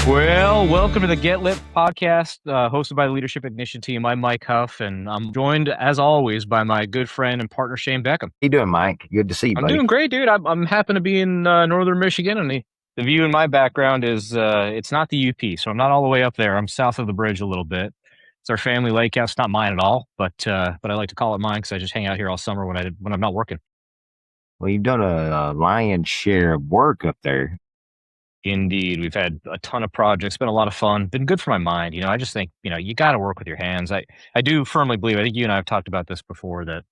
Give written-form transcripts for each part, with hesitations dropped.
Well, welcome to the Get Lit podcast, hosted by the Leadership Ignition team. I'm Mike Huff, and I'm joined, as always, by my good friend and partner, Shane Beckham. How you doing, Mike? Good to see you, I'm buddy. doing great, dude. I'm happen to be in northern Michigan, and the view in my background is it's not the UP, so I'm not all the way up there. I'm south of the bridge a little bit. It's our family lake house, not mine at all, but I like to call it mine because I just hang out here all summer when I'm not working. Well, you've done a lion's share of work up there. Indeed. We've had a ton of projects, been a lot of fun, been good for my mind. I just think, you got to work with your hands. I do firmly believe, I think you and I have talked about this before, that,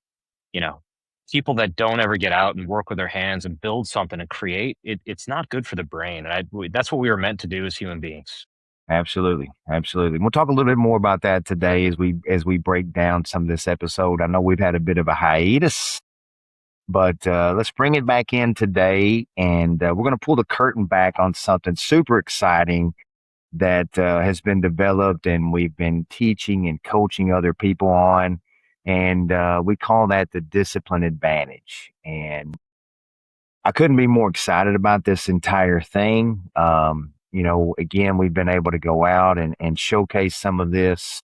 you know, people that don't ever get out and work with their hands and build something and create it's not good for the brain. And that's what we were meant to do as human beings. Absolutely, absolutely. We'll talk a little bit more about that today as we break down some of this episode. I know we've had a bit of a hiatus, but let's bring it back in today, and we're going to pull the curtain back on something super exciting that has been developed, and we've been teaching and coaching other people on, and we call that the discipline advantage. And I couldn't be more excited about this entire thing. Again, we've been able to go out and showcase some of this.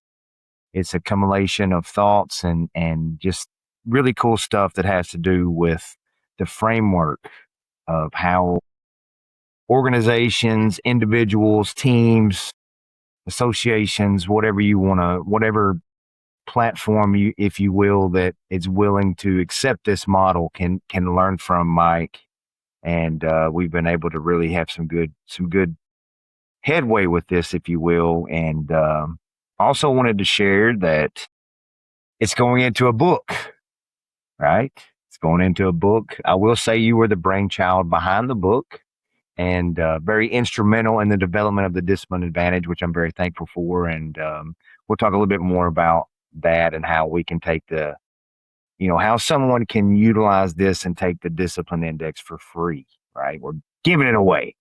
It's a accumulation of thoughts and just really cool stuff that has to do with the framework of how organizations, individuals, teams, associations, whatever platform if you will, that is willing to accept this model can learn from Mike. And we've been able to really have some good headway with this, if you will. And also wanted to share that it's going into a book, right? It's going into a book. I will say you were the brainchild behind the book, and very instrumental in the development of the discipline advantage, which I'm very thankful for. And we'll talk a little bit more about that and how we can take how someone can utilize this and take the discipline index for free, right? We're giving it away.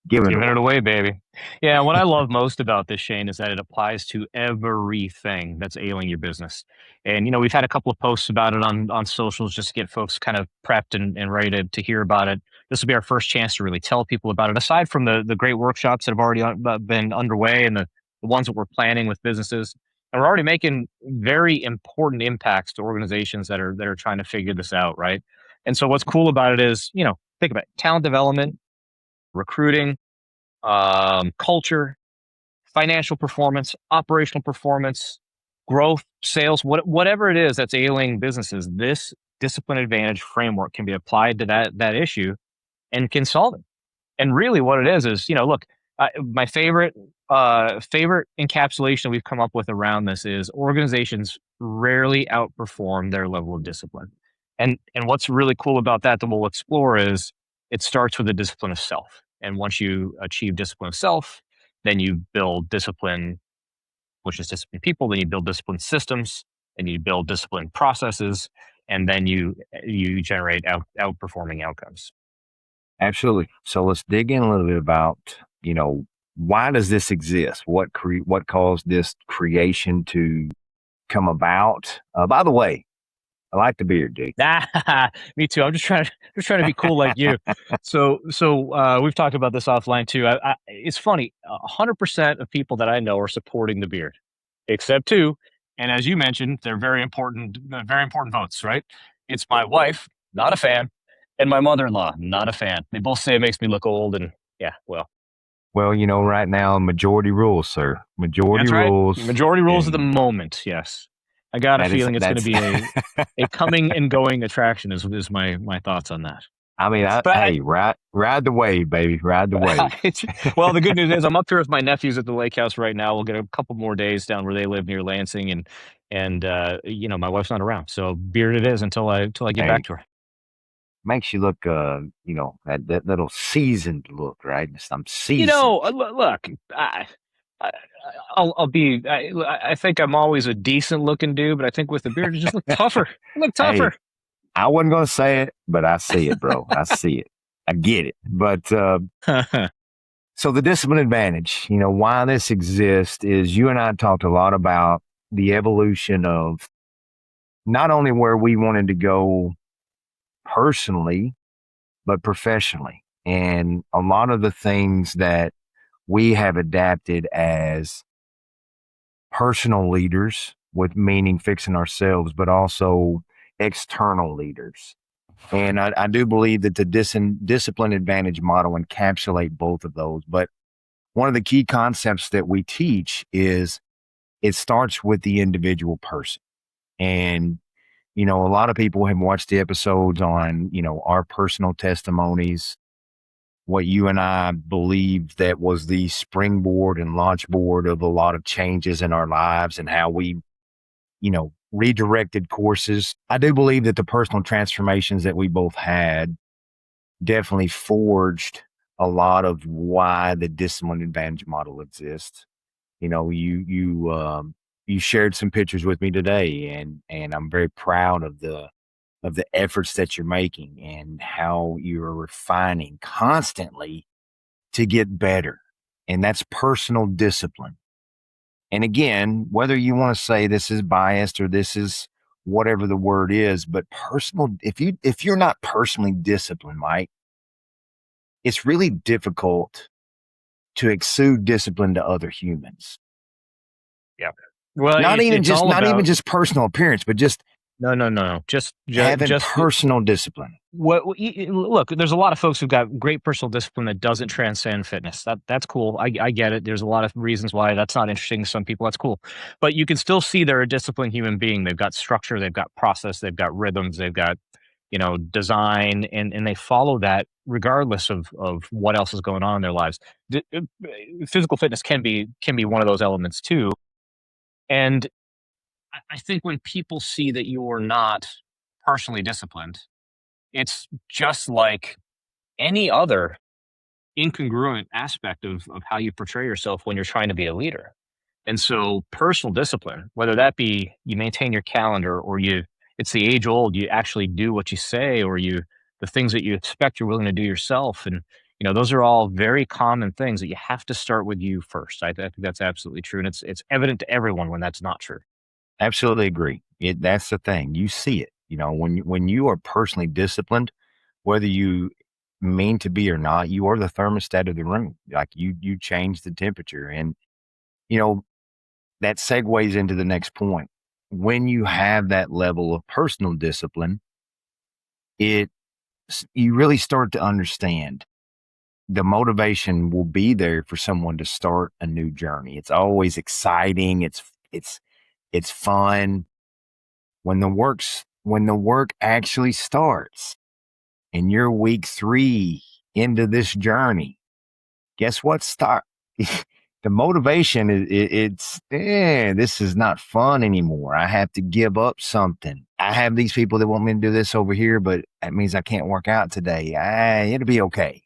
Giving it away, baby. Yeah, what I love most about this, Shane, is that it applies to everything that's ailing your business. And, we've had a couple of posts about it on socials just to get folks kind of prepped and ready to hear about it. This will be our first chance to really tell people about it, aside from the great workshops that have already been underway and the ones that we're planning with businesses. And we're already making very important impacts to organizations that are trying to figure this out, right? And so what's cool about it is, think about it, talent development, recruiting, culture, financial performance, operational performance, growth, sales, whatever it is that's ailing businesses, this discipline advantage framework can be applied to that issue and can solve it. And really what it is, look, my favorite encapsulation we've come up with around this is organizations rarely outperform their level of discipline. And what's really cool about that we'll explore is it starts with the discipline of self. And once you achieve discipline of self, then you build discipline, which is discipline people. Then you build discipline systems, and you build discipline processes, and then you generate outperforming outcomes. Absolutely. So let's dig in a little bit about, why does this exist? What caused this creation to come about? By the way, I like the beard, dude. Me too. I'm just trying to be cool like you. So we've talked about this offline too. It's funny. 100% of people that I know are supporting the beard, except two. And as you mentioned, they're very important votes, right? It's my wife, not a fan, and my mother-in-law, not a fan. They both say it makes me look old, and yeah, well. Well, right now, majority rules, sir. Majority rules. Right. Majority rules at the moment, yes. I got a feeling it's going to be a coming and going attraction is my thoughts on that. I mean, ride the wave, baby. Ride the wave. Well, the good news is I'm up here with my nephews at the lake house right now. We'll get a couple more days down where they live near Lansing, and my wife's not around. So beard it is until I get back to her. Makes you look, that little seasoned look, right? I'm seasoned. Look, I'll be. I think I'm always a decent looking dude, but I think with the beard, it just look tougher. Look tougher. Hey, I wasn't going to say it, but I see it, bro. I see it. I get it. But so the discipline advantage, why this exists is you and I talked a lot about the evolution of not only where we wanted to go personally, but professionally. And a lot of the things that we have adapted as personal leaders, with meaning fixing ourselves, but also external leaders. And I do believe that the discipline advantage model encapsulate both of those. But one of the key concepts that we teach is it starts with the individual person. And, a lot of people have watched the episodes on, our personal testimonies, what you and I believe that was the springboard and launch board of a lot of changes in our lives and how we, redirected courses. I do believe that the personal transformations that we both had definitely forged a lot of why the discipline advantage model exists. You shared some pictures with me today, and I'm very proud of the efforts that you're making and how you're refining constantly to get better. And that's personal discipline. And again, whether you want to say this is biased or this is whatever the word is, but personal, if you're not personally disciplined, Mike, it's really difficult to exude discipline to other humans. Yeah. Well, Not even it's just all not even about just personal appearance, but just no, no, no, no. having Just personal discipline. look. There's a lot of folks who've got great personal discipline that doesn't transcend fitness. That's cool. I get it. There's a lot of reasons why that's not interesting to some people. That's cool, but you can still see they're a disciplined human being. They've got structure. They've got process. They've got rhythms. They've got design, and they follow that regardless of what else is going on in their lives. Physical fitness can be one of those elements too, and I think when people see that you're not personally disciplined, it's just like any other incongruent aspect of how you portray yourself when you're trying to be a leader. And so personal discipline, whether that be you maintain your calendar or it's the age old, you actually do what you say, or the things that you expect you're willing to do yourself. And, those are all very common things that you have to start with you first. I think that's absolutely true. And it's evident to everyone when that's not true. Absolutely agree. That's the thing. You see it. When you are personally disciplined, whether you mean to be or not, you are the thermostat of the room. Like you change the temperature, and you know that segues into the next point. When you have that level of personal discipline, it you really start to understand the motivation will be there for someone to start a new journey. It's always exciting. It's fun when the work actually starts and you're week 3 into this journey. Guess what? The motivation this is not fun anymore. I have to give up something. I have these people that want me to do this over here, but that means I can't work out today. It'll be okay.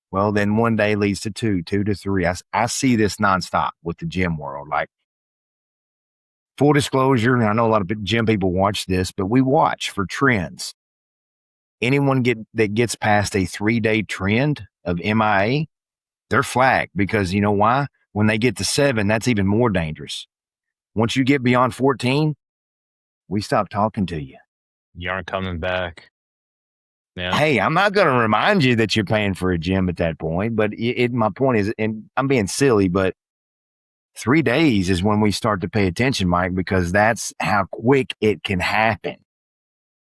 Well, then one day leads to two to three. I see this nonstop with the gym world. Like, full disclosure, I know a lot of gym people watch this, but we watch for trends. Anyone that gets past a 3-day trend of MIA, they're flagged, because you know why? When they get to 7, that's even more dangerous. Once you get beyond 14, we stop talking to you. You aren't coming back. Yeah. Hey, I'm not going to remind you that you're paying for a gym at that point, but my point is, and I'm being silly, but 3 days is when we start to pay attention, Mike, because that's how quick it can happen.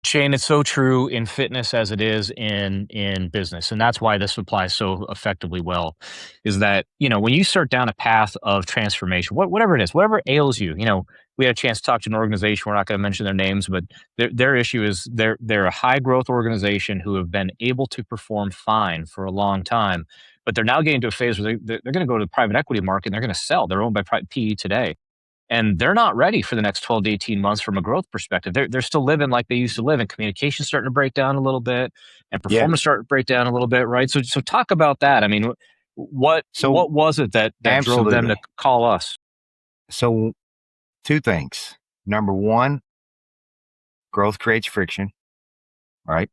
Shane, it's so true in fitness as it is in business, and that's why this applies so effectively well. Is that when you start down a path of transformation, whatever it is, whatever ails you, we had a chance to talk to an organization. We're not going to mention their names, but their issue is they're a high growth organization who have been able to perform fine for a long time, but they're now getting to a phase where they're going to go to the private equity market and they're going to sell. They're owned by PE today, and they're not ready for the next 12 to 18 months from a growth perspective. They're still living like they used to live, and communication's starting to break down a little bit, and Yeah. performance starting to break down a little bit, right? So talk about that. I mean, So what was it that drove them to absolutely. call us? So 2 things. Number 1, growth creates friction, right?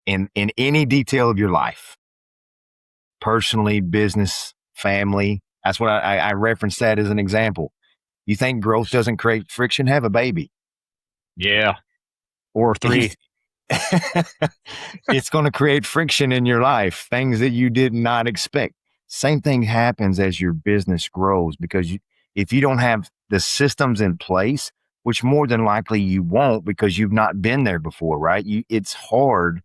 In any detail of your life, personally, business, family. That's what I referenced that as an example. You think growth doesn't create friction? Have a baby. Yeah, or three. It's going to create friction in your life, things that you did not expect. Same thing happens as your business grows because if you don't have the systems in place, which more than likely you won't because you've not been there before, right? It's hard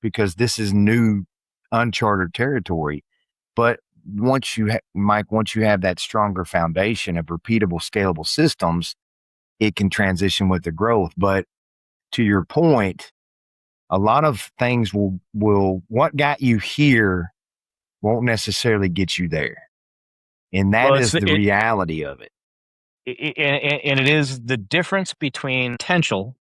because this is new, uncharted territory. But Mike, once you have that stronger foundation of repeatable, scalable systems, it can transition with the growth. But to your point, a lot of things will what got you here won't necessarily get you there. And that Well, it's is the reality of it. and it is the difference between potential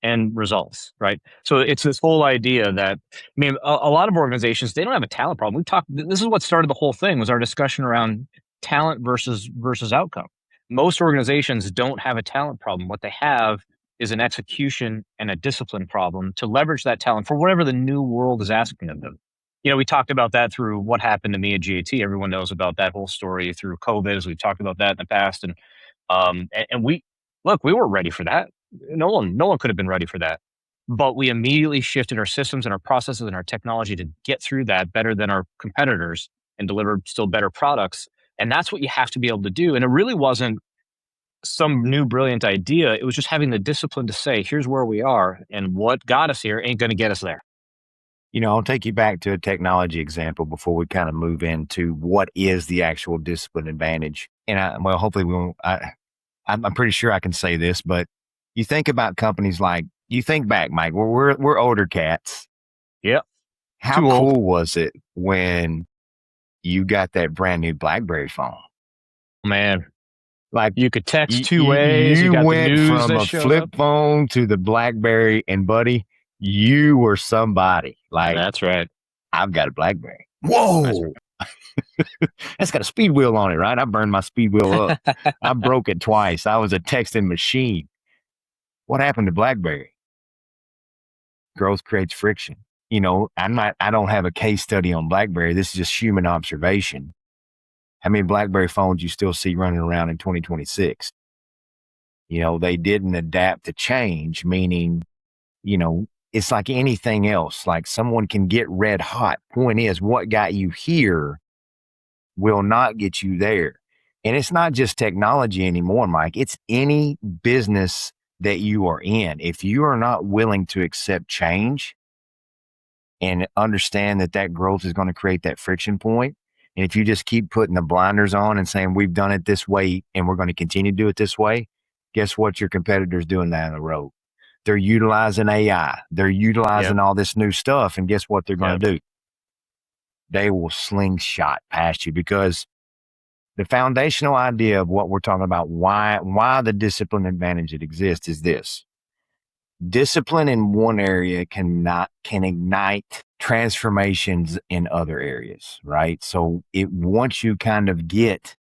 and results, right? So it's this whole idea that I mean, a lot of organizations they don't have a talent problem. We talked. This is what started the whole thing was our discussion around talent versus outcome. Most organizations don't have a talent problem. What they have is an execution and a discipline problem to leverage that talent for whatever the new world is asking of them. You know, we talked about that through what happened to me at GAT. Everyone knows about that whole story through COVID, as we've talked about that in the past. And we look, we weren't ready for that. No one could have been ready for that. But we immediately shifted our systems and our processes and our technology to get through that better than our competitors and deliver still better products. And that's what you have to be able to do. And it really wasn't some new brilliant idea. It was just having the discipline to say, here's where we are, and what got us here ain't going to get us there. I'll take you back to a technology example before we kind of move into what is the actual discipline advantage. And hopefully we won't. I'm pretty sure I can say this, but you think about companies like you think back, Mike. We're older cats. Yep. How Too old. cool was it when you got that brand new BlackBerry phone? Man, Like you could text you, two you, ways. You you got the went news from that a showed flip up. phone to the BlackBerry, and buddy, you were somebody. Like That's right. I've got a BlackBerry. That's Whoa, that's got a speed wheel on it, right? I burned my speed wheel up. right. I broke it twice. I was a texting machine. What happened to BlackBerry? Growth creates friction. I don't have a case study on BlackBerry. This is just human observation. How many BlackBerry phones you still see running around in 2026? They didn't adapt to change, meaning, it's like anything else. Like someone can get red hot. Point is, what got you here will not get you there. And it's not just technology anymore, Mike. It's any business that you are in. If you are not willing to accept change and understand that growth is going to create that friction point, and if you just keep putting the blinders on and saying, we've done it this way and we're going to continue to do it this way, guess what your competitors doing down the road? They're utilizing AI. They're Yep. utilizing all this new stuff. And guess what they're going Yep. to do? They will slingshot past you because the foundational idea of what we're talking about, why the discipline advantage that exists is this. Discipline in one area can ignite transformations in other areas, right? So once you kind of get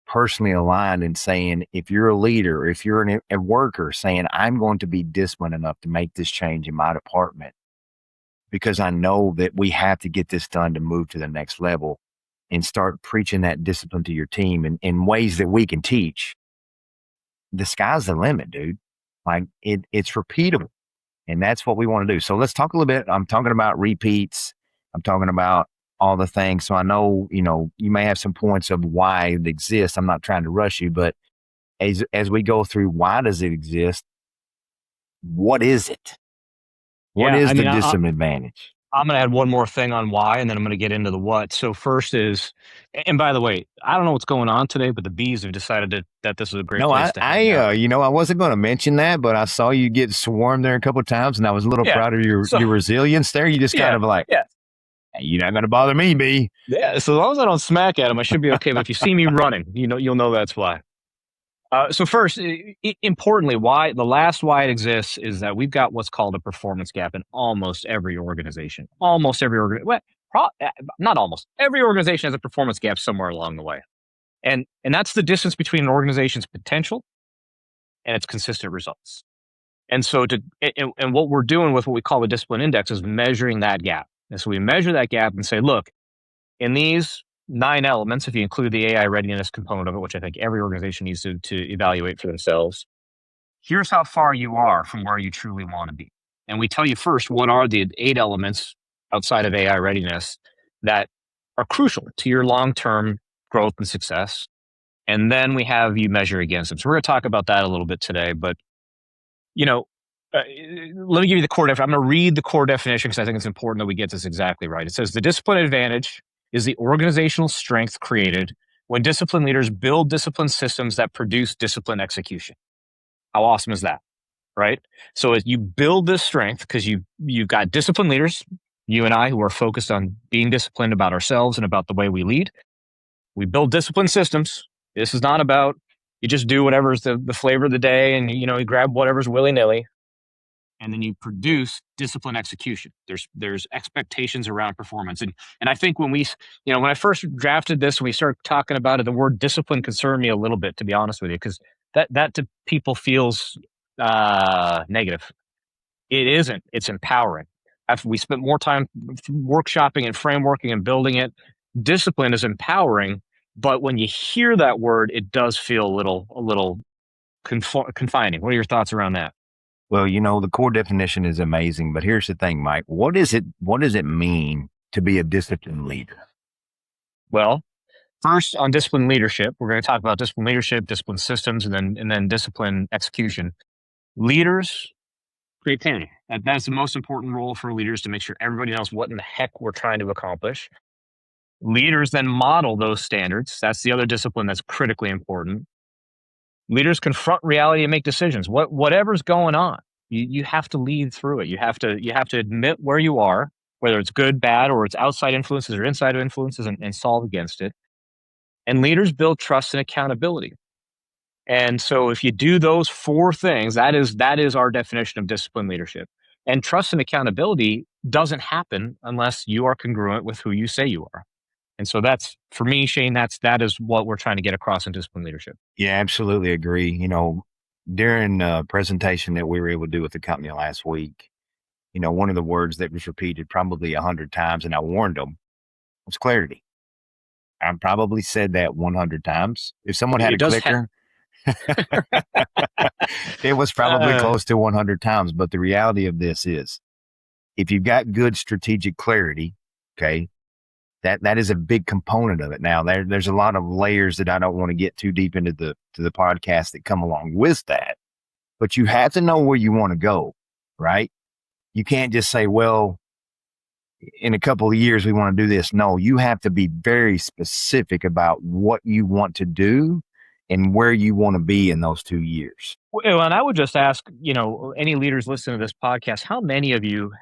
personally aligned and saying, if you're a leader, if you're a worker saying, I'm going to be disciplined enough to make this change in my department because I know that we have to get this done to move to the next level, and start preaching that discipline to your team in ways that we can teach, the sky's the limit, dude. Like it's repeatable. And that's what we want to do. So let's talk a little bit. I'm talking about repeats. I'm talking about all the things. So I know, you may have some points of why it exists. I'm not trying to rush you, but as we go through, why does it exist? What is it? What Yeah. is I the mean, disadvantage? I'm going to add one more thing on why, and then I'm going to get into the what. So first is, and by the way, I don't know what's going on today, but the bees have decided that this is a great No, place to hang out. I wasn't going to mention that, but I saw you get swarmed there a couple of times, and I was a little Yeah. proud of your So your resilience there. You just kind yeah, of like, yeah, hey, you're not going to bother me, B. yeah. So as long as I don't smack at them, I should be okay. But if you see me running, you'll know that's why. So first, importantly, why it exists is that we've got what's called a performance gap in almost every organization. Almost every not almost every organization has a performance gap somewhere along the way, and that's the distance between an organization's potential and its consistent results. And so and what we're doing with what we call the discipline index is measuring that gap. And so we measure that gap and say, look, in these 9 elements, if you include the AI readiness component of it, which I think every organization needs to evaluate for themselves, here's how far you are from where you truly want to be. And we tell you first what are the 8 elements outside of AI readiness that are crucial to your long-term growth and success. And then we have you measure against them. So we're going to talk about that a little bit today. But, you know, let me give you the core definition. I'm going to read the core definition because I think it's important that we get this exactly right. It says the discipline advantage is the organizational strength created when discipline leaders build discipline systems that produce discipline execution. How awesome is that? Right? So as you build this strength, because you've got disciplined leaders, you and I, who are focused on being disciplined about ourselves and about the way we lead. We build discipline systems. This is not about you just do whatever's the flavor of the day and you grab whatever's willy-nilly, and then you produce discipline execution. There's expectations around performance. And I think when when I first drafted this and we started talking about it, the word discipline concerned me a little bit, to be honest with you, because that to people feels negative. It isn't. It's empowering. After we spent more time workshopping and frameworking and building it, discipline is empowering. But when you hear that word, it does feel a little confining. What are your thoughts around that? Well, the core definition is amazing, but here's the thing, Mike. What does it mean to be a disciplined leader? Well, first on discipline leadership, we're going to talk about discipline leadership, discipline systems, and then discipline execution. Leaders create planning. That's the most important role for leaders, to make sure everybody knows what in the heck we're trying to accomplish. Leaders then model those standards. That's the other discipline that's critically important. Leaders confront reality and make decisions. Whatever's going on, you have to lead through it. You have to admit where you are, whether it's good, bad, or it's outside influences or inside influences, and solve against it. And leaders build trust and accountability. And so if you do those four things, that is our definition of disciplined leadership. And trust and accountability doesn't happen unless you are congruent with who you say you are. And so that's, for me, Shane, that is what we're trying to get across in disciplined leadership. Yeah, absolutely agree. During a presentation that we were able to do with the company last week, one of the words that was repeated probably 100 times, and I warned them, was clarity. I probably said that 100 times. If someone had a clicker, it was probably close to 100 times. But the reality of this is, if you've got good strategic clarity, okay, that is a big component of it. Now, there's a lot of layers that I don't want to get too deep into the podcast that come along with that. But you have to know where you want to go, right? You can't just say, well, in a couple of years, we want to do this. No, you have to be very specific about what you want to do and where you want to be in those 2 years. Well, and I would just ask, any leaders listening to this podcast, how many of you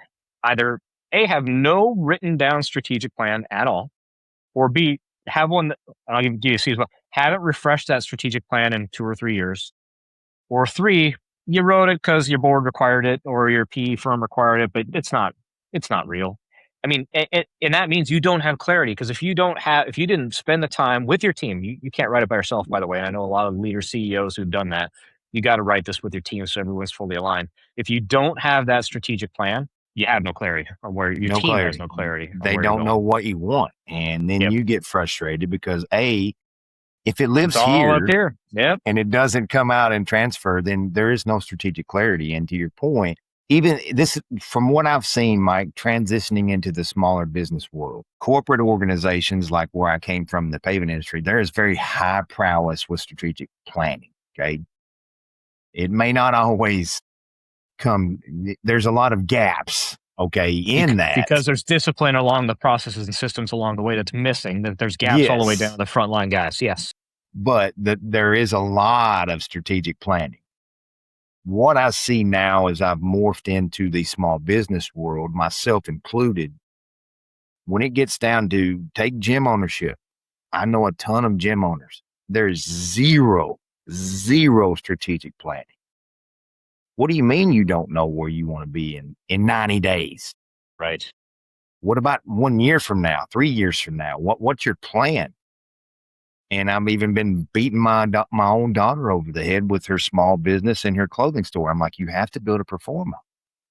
either A, have no written down strategic plan at all, or B, have one that, I'll give you C as well, haven't refreshed that strategic plan in 2 or 3 years, or 3, you wrote it because your board required it or your PE firm required it, but it's not real. I mean, and that means you don't have clarity, because if you didn't spend the time with your team, you can't write it by yourself, by the way. I know a lot of leaders, CEOs who've done that. You got to write this with your team so everyone's fully aligned. If you don't have that strategic plan, you have no clarity on where your team has no clarity. They don't know what you want. And then you get frustrated because if it lives here, and it doesn't come out and transfer, then there is no strategic clarity. And to your point, even this, from what I've seen, Mike, transitioning into the smaller business world, corporate organizations like where I came from, the paving industry, there is very high prowess with strategic planning. Okay. It may not always come, there's a lot of gaps, okay, in that. Because there's discipline along the processes and systems along the way that's missing, that there's gaps all the way down to the frontline guys. Yes. But there is a lot of strategic planning. What I see now as I've morphed into the small business world, myself included, when it gets down to take gym ownership, I know a ton of gym owners. There's zero strategic planning. What do you mean you don't know where you want to be in 90 days? Right. What about 1 year from now, 3 years from now? What's your plan? And I've even been beating my own daughter over the head with her small business and her clothing store. I'm like, you have to build a performer.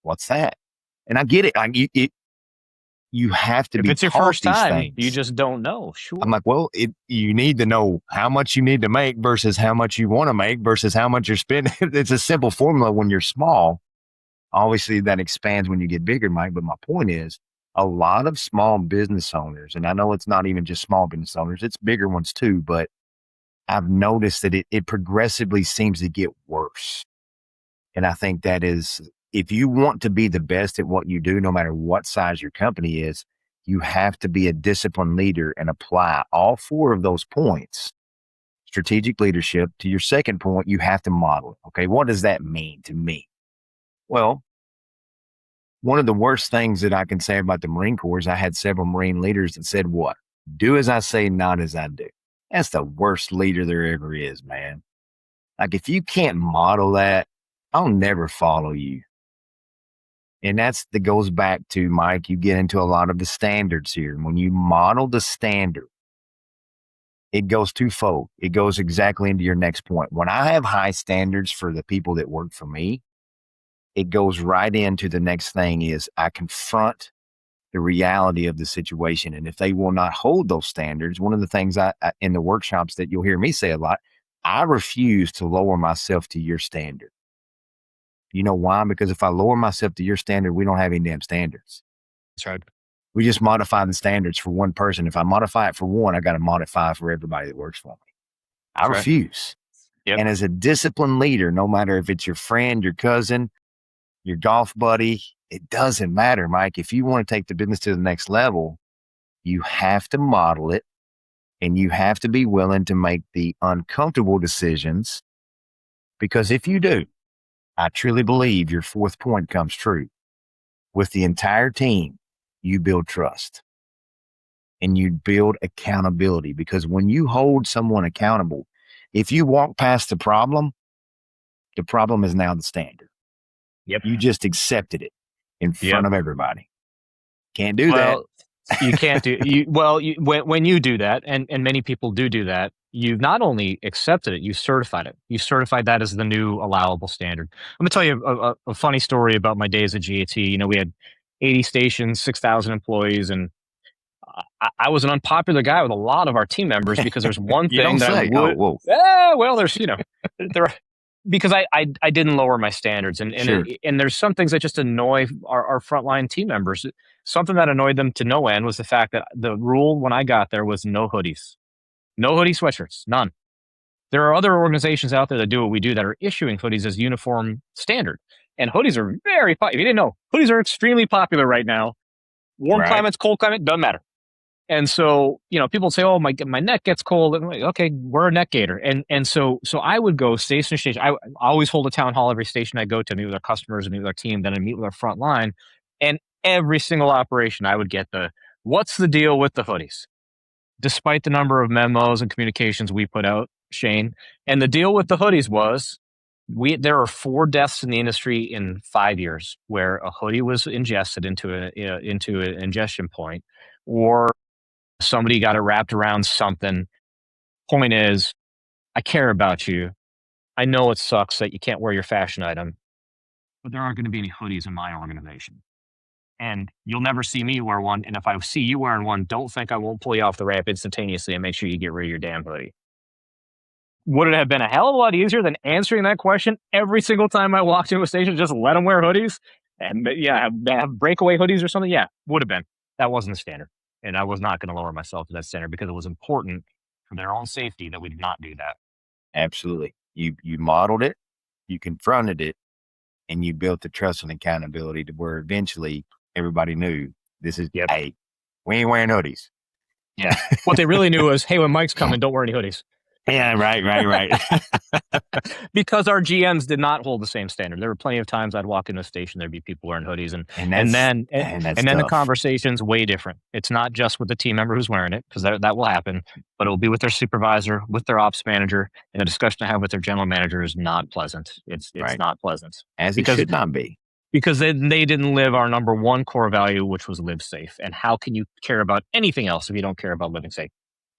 What's that? And I get it. You have to be taught these things. If it's your first time, you just don't know. Sure. I'm like, well, you need to know how much you need to make versus how much you want to make versus how much you're spending. It's a simple formula when you're small. Obviously, that expands when you get bigger, Mike. But my point is, a lot of small business owners, and I know it's not even just small business owners, it's bigger ones too, but I've noticed that it progressively seems to get worse. And I think that is, if you want to be the best at what you do, no matter what size your company is, you have to be a disciplined leader and apply all four of those points. Strategic leadership. To your second point, you have to model it. Okay. What does that mean to me? Well, one of the worst things that I can say about the Marine Corps is I had several Marine leaders that said, what? Do as I say, not as I do. That's the worst leader there ever is, man. Like, if you can't model that, I'll never follow you. And that goes back to, Mike, you get into a lot of the standards here. When you model the standard, it goes twofold. It goes exactly into your next point. When I have high standards for the people that work for me, it goes right into the next thing is I confront the reality of the situation. And if they will not hold those standards, one of the things I in the workshops that you'll hear me say a lot, I refuse to lower myself to your standard. You know why? Because if I lower myself to your standard, we don't have any damn standards. That's right. We just modify the standards for one person. If I modify it for one, I got to modify for everybody that works for me. I That's right. refuse. Yep. And as a disciplined leader, no matter if it's your friend, your cousin, your golf buddy, it doesn't matter, Mike. If you want to take the business to the next level, you have to model it and you have to be willing to make the uncomfortable decisions. Because if you do, I truly believe your fourth point comes true. With the entire team, you build trust and you build accountability, because when you hold someone accountable, if you walk past the problem is now the standard. Yep. You just accepted it in front of everybody. Can't do that. Well, you can't do when you do that, and many people do that, you've not only accepted it, you certified it. You certified that as the new allowable standard. I'm gonna tell you a funny story about my days at GAT. You know, we had 80 stations, 6,000 employees, and I was an unpopular guy with a lot of our team members because there's one You thing don't that I say. Oh, would. whoa. Well, there's there because I didn't lower my standards, and Sure. and there's some things that just annoy our frontline team members. Something that annoyed them to no end was the fact that the rule when I got there was no hoodies, no hoodie sweatshirts, none. There are other organizations out there that do what we do that are issuing hoodies as uniform standard, and hoodies are very popular. If you didn't know, hoodies are extremely popular right now. Warm Right. climates, cold climate, doesn't matter. And so, you know, people say, "Oh, my neck gets cold." And I'm like, okay, we're a neck gaiter. And so I would go station to station. I always hold a town hall every station I go to, meet with our customers and meet with our team. Then I meet with our front line, and every single operation, I would get what's the deal with the hoodies? Despite the number of memos and communications we put out, Shane, and the deal with the hoodies was there are 4 deaths in the industry in 5 years where a hoodie was ingested into an ingestion point, or somebody got it wrapped around something. Point is, I care about you. I know it sucks that you can't wear your fashion item, but there aren't going to be any hoodies in my organization. And you'll never see me wear one. And if I see you wearing one, don't think I won't pull you off the ramp instantaneously and make sure you get rid of your damn hoodie. Would it have been a hell of a lot easier than answering that question every single time I walked into a station? Just let them wear hoodies and have breakaway hoodies or something? Yeah, would have been. That wasn't the standard. And I was not going to lower myself to that standard because it was important for their own safety that we did not do that. Absolutely. You modeled it, you confronted it, and you built the trust and accountability to where eventually everybody knew this is, hey, we ain't wearing hoodies. Yeah. What they really knew was, hey, when Mike's coming, don't wear any hoodies. Yeah, right. Because our GMs did not hold the same standard. There were plenty of times I'd walk into a station, there'd be people wearing hoodies, and then the conversation's way different. It's not just with the team member who's wearing it, because that will happen, but it will be with their supervisor, with their ops manager, and the discussion I have with their general manager is not pleasant. It's right. Not pleasant. As it should not be. Because they didn't live our number one core value, which was live safe. And how can you care about anything else if you don't care about living safe?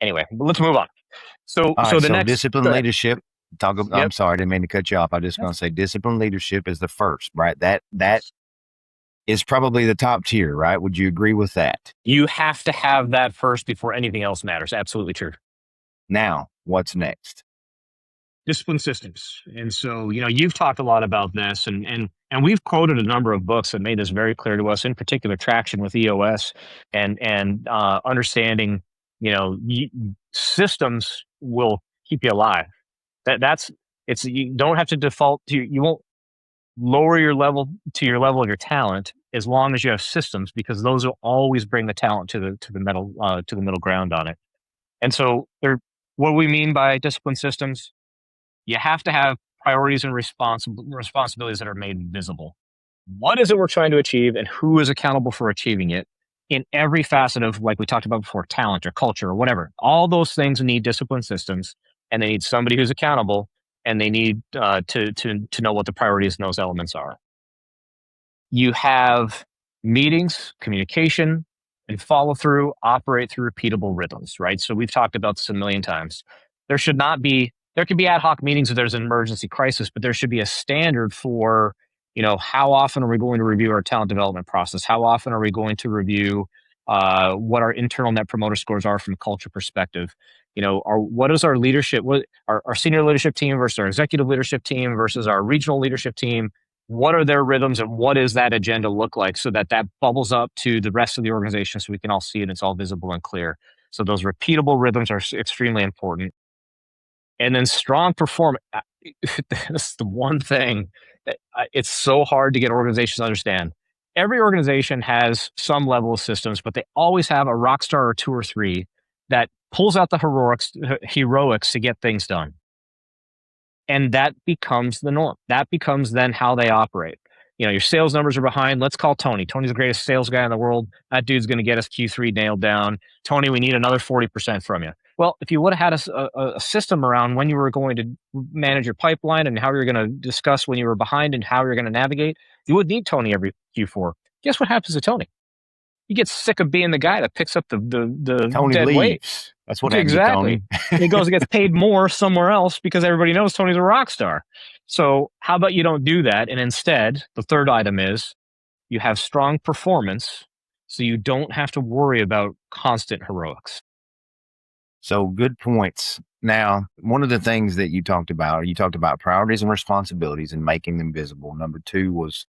Anyway, let's move on. So the next discipline leadership. I'm sorry, I didn't mean to cut you off. I just going to say discipline leadership is the first, right? That is probably the top tier, right? Would you agree with that? You have to have that first before anything else matters. Absolutely true. Now, what's next? Discipline systems. And so, you've talked a lot about this, and And we've quoted a number of books that made this very clear to us, in particular, Traction with EOS and understanding, systems will keep you alive. That's it's you don't have to default to you won't lower your level to your level of your talent as long as you have systems because those will always bring the talent to the middle ground on it. And so there what do we mean by discipline systems? You have to have priorities and responsibilities that are made visible. What is it we're trying to achieve and who is accountable for achieving it in every facet of, like we talked about before, talent or culture or whatever. All those things need discipline systems and they need somebody who's accountable and they need to know what the priorities in those elements are. You have meetings, communication, and follow through operate through repeatable rhythms, right? So we've talked about this a million times. There should not be, there could be ad hoc meetings if there's an emergency crisis, but there should be a standard for, how often are we going to review our talent development process? How often are we going to review what our internal net promoter scores are from a culture perspective? What is our leadership, what our senior leadership team versus our executive leadership team versus our regional leadership team? What are their rhythms and what does that agenda look like so that that bubbles up to the rest of the organization so we can all see it and it's all visible and clear. So those repeatable rhythms are extremely important. And then strong performance. That's the one thing that it's so hard to get organizations to understand. Every organization has some level of systems, but they always have a rock star or two or three that pulls out the heroics to get things done. And that becomes the norm. That becomes then how they operate. Your sales numbers are behind. Let's call Tony. Tony's the greatest sales guy in the world. That dude's going to get us Q3 nailed down. Tony, we need another 40% from you. Well, if you would have had a system around when you were going to manage your pipeline and how you're going to discuss when you were behind and how you're going to navigate, you would need Tony every Q4. Guess what happens to Tony? He gets sick of being the guy that picks up the Tony dead leaves. weight. That's what happens Exactly. to Tony. He goes and gets paid more somewhere else because everybody knows Tony's a rock star. So how about you don't do that? And instead, the third item is you have strong performance so you don't have to worry about constant heroics. So good points. Now, one of the things that you talked about priorities and responsibilities and making them visible. Number 2 was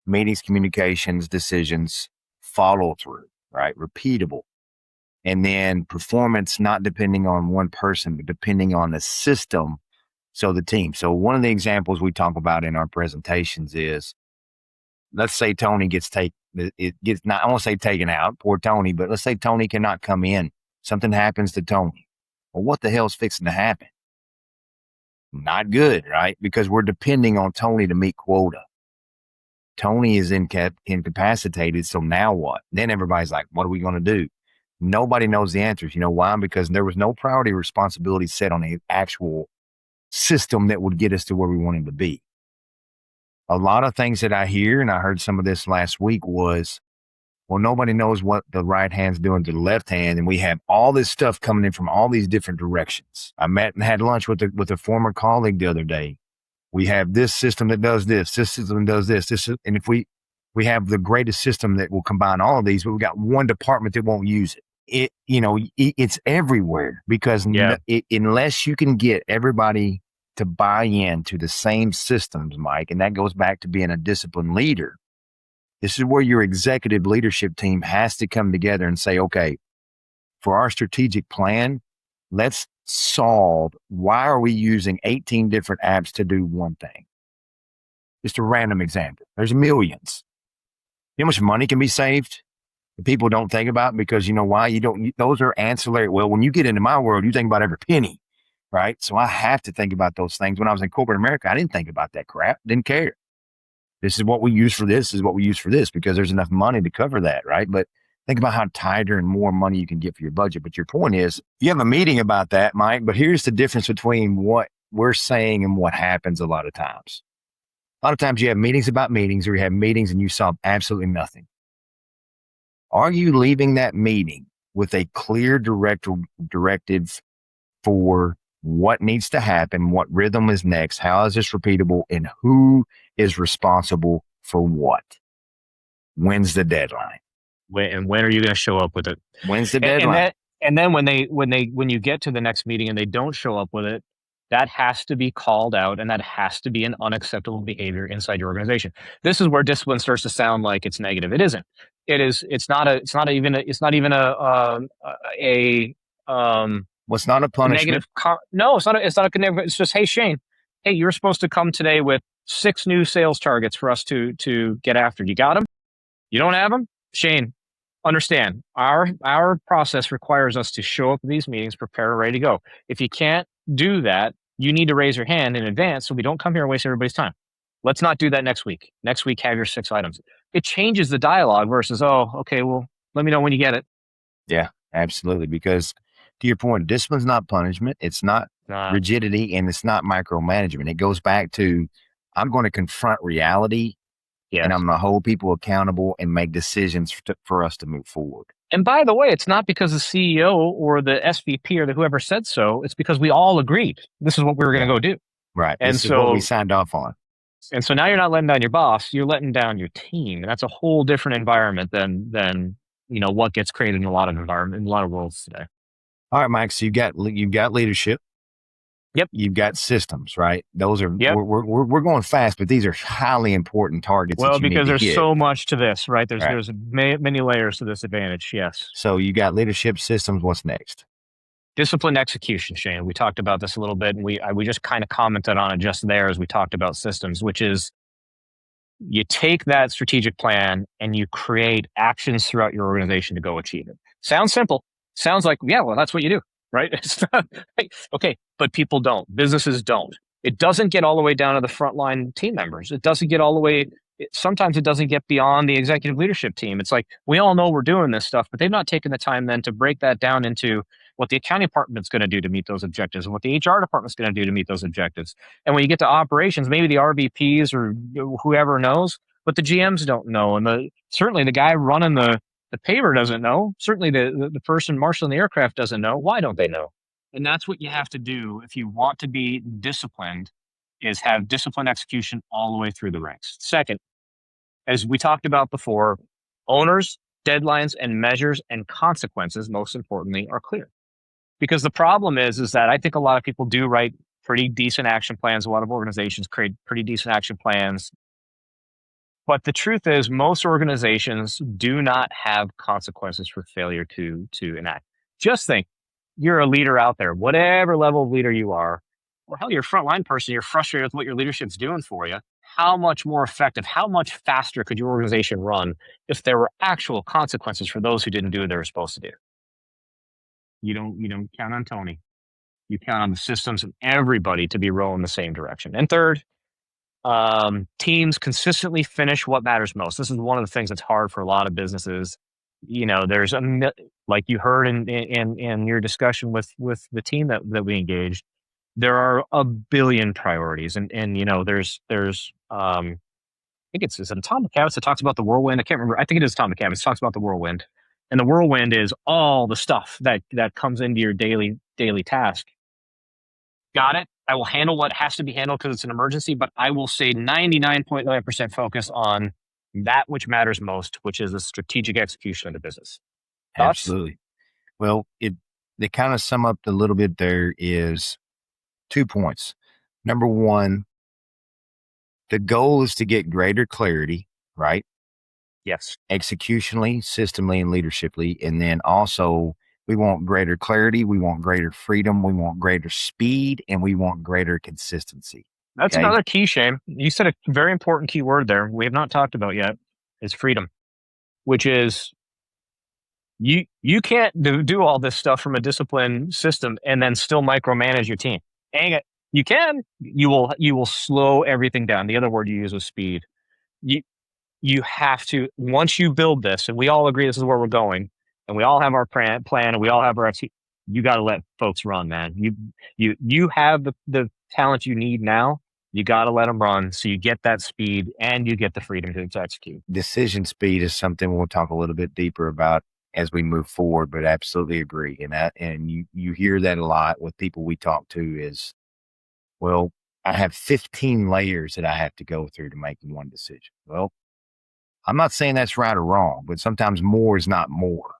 meetings, communications, decisions, follow through, right? Repeatable. And then performance, not depending on one person, but depending on the system. So the team. So one of the examples we talk about in our presentations is, let's say Tony it gets not, I won't say taken out, poor Tony, but let's say Tony cannot come in. Something happens to Tony. Well, what the hell's fixing to happen? Not good, right? Because we're depending on Tony to meet quota. Tony is incapacitated. So now what? Then everybody's like, what are we going to do? Nobody knows the answers. You know why? Because there was no priority responsibility set on the actual system that would get us to where we wanted to be. A lot of things that I hear, and I heard some of this last week, was, well, nobody knows what the right hand's doing to the left hand, and we have all this stuff coming in from all these different directions. I met and had lunch with a former colleague the other day. We have this system that does this system does this, and if we have the greatest system that will combine all of these, but we've got one department that won't use it. It's everywhere because unless you can get everybody to buy into the same systems, Mike, and that goes back to being a disciplined leader. This is where your executive leadership team has to come together and say, okay, for our strategic plan, let's solve why are we using 18 different apps to do one thing? Just a random example. There's millions. You know how much money can be saved? People don't think about because you know why? Those are ancillary. Well, when you get into my world, you think about every penny, right? So I have to think about those things. When I was in corporate America, I didn't think about that crap. Didn't care. This is what we use for this, is what we use for this, because there's enough money to cover that, right? But think about how tighter and more money you can get for your budget. But your point is, you have a meeting about that, Mike, but here's the difference between what we're saying and what happens a lot of times. A lot of times you have meetings about meetings, or you have meetings and you solve absolutely nothing. Are you leaving that meeting with a clear directive for what needs to happen, what rhythm is next, how is this repeatable, and who is responsible for what? When's the deadline? When are you going to show up with it? When's the deadline? And then when you get to the next meeting and they don't show up with it, That has to be called out, and that has to be an unacceptable behavior inside your organization. This is where discipline starts to sound like it's negative. It isn't. It is. It's not a. It's not even. A, it's not even a What's not a punishment? negative. No, it's not. It's not a negative. It's just, hey Shane, hey, you're supposed to come today with 6 new sales targets for us to get after. You got them? You don't have them, Shane. Understand, our process requires us to show up at these meetings, prepare, ready to go. If you can't do that, you need to raise your hand in advance so we don't come here and waste everybody's time. Let's not do that next week. Next week, have your 6 items. It changes the dialogue versus, oh, okay, well, let me know when you get it. Yeah, absolutely. Because to your point, discipline's not punishment. It's not rigidity, and it's not micromanagement. It goes back to, I'm going to confront reality, and I'm going to hold people accountable and make decisions for us to move forward. And by the way, it's not because the CEO or the SVP or whoever said so. It's because we all agreed this is what we were going to go do. Right. And this is what we signed off on. And so now you're not letting down your boss, you're letting down your team. And that's a whole different environment than what gets created in a lot of worlds today. All right, Mike. So you've got leadership. Yep. You've got systems, right? Those are, we're going fast, but these are highly important targets. Well, because there's so much to this, right? There's many layers to this advantage. Yes. So you got leadership, systems. What's next? Disciplined execution, Shane. We talked about this a little bit, and we just kind of commented on it just there as we talked about systems, which is you take that strategic plan and you create actions throughout your organization to go achieve it. Sounds simple. Sounds like, yeah, well, that's what you do, right? It's not, okay, but people don't. Businesses don't. It doesn't get all the way down to the frontline team members. It doesn't get all the way. Sometimes it doesn't get beyond the executive leadership team. It's like, we all know we're doing this stuff, but they've not taken the time then to break that down into what the accounting department's going to do to meet those objectives and what the HR department's going to do to meet those objectives. And when you get to operations, maybe the RVPs or whoever knows, but the GMs don't know. And certainly the guy running the paver doesn't know. Certainly the person marshaling the aircraft doesn't know. Why don't they know? And that's what you have to do if you want to be disciplined, is have disciplined execution all the way through the ranks. Second, as we talked about before, owners, deadlines, and measures and consequences, most importantly, are clear. Because the problem is that I think a lot of people do write pretty decent action plans. A lot of organizations create pretty decent action plans. But the truth is, most organizations do not have consequences for failure to enact. Just think, you're a leader out there, whatever level of leader you are, or hell, you're a frontline person, you're frustrated with what your leadership's doing for you. How much more effective, how much faster could your organization run if there were actual consequences for those who didn't do what they were supposed to do? You don't count on Tony. You count on the systems and everybody to be rowing the same direction. And third, teams consistently finish what matters most. This is one of the things that's hard for a lot of businesses. There's like you heard in your discussion with the team that we engaged, there are a billion priorities, and there's I think it's Atomic Habits that talks about the whirlwind. I can't remember. I think it is Atomic Habits. It talks about the whirlwind, and the whirlwind is all the stuff that comes into your daily task. Got it. I will handle what has to be handled because it's an emergency, but I will say 99.9% focus on that which matters most, which is the strategic execution of the business. Thoughts? Absolutely. Well, they kind of sum up a little bit. There is 2 points. Number one, the goal is to get greater clarity, right? Yes. Executionally, systemly, and leadershiply. And then also, we want greater clarity, we want greater freedom, we want greater speed, and we want greater consistency. That's another key, Shane. You said a very important key word there we have not talked about yet, is freedom, which is you can't do all this stuff from a disciplined system and then still micromanage your team. Dang it. You can. You will slow everything down. The other word you use was speed. You have to, once you build this, and we all agree this is where we're going, and we all have our plan, and we all have our, you got to let folks run, man. You have the talent you need now. You got to let them run so you get that speed and you get the freedom to execute. Decision speed is something we'll talk a little bit deeper about as we move forward, but absolutely agree. And you hear that a lot with people we talk to is, well, I have 15 layers that I have to go through to make one decision. Well, I'm not saying that's right or wrong, but sometimes more is not more.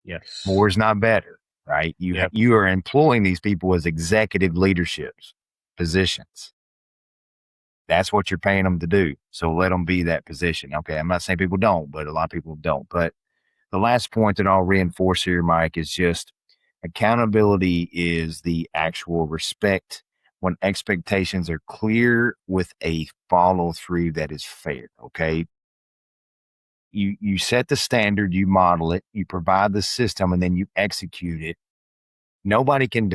Yes. More is not better, right? You are employing these people as executive leaderships. positions. That's what you're paying them to do. So let them be that position. Okay. I'm not saying people don't, but a lot of people don't. But the last point that I'll reinforce here, Mike, is just accountability is the actual respect when expectations are clear with a follow through that is fair. Okay. You set the standard, you model it, you provide the system, and then you execute it. Nobody can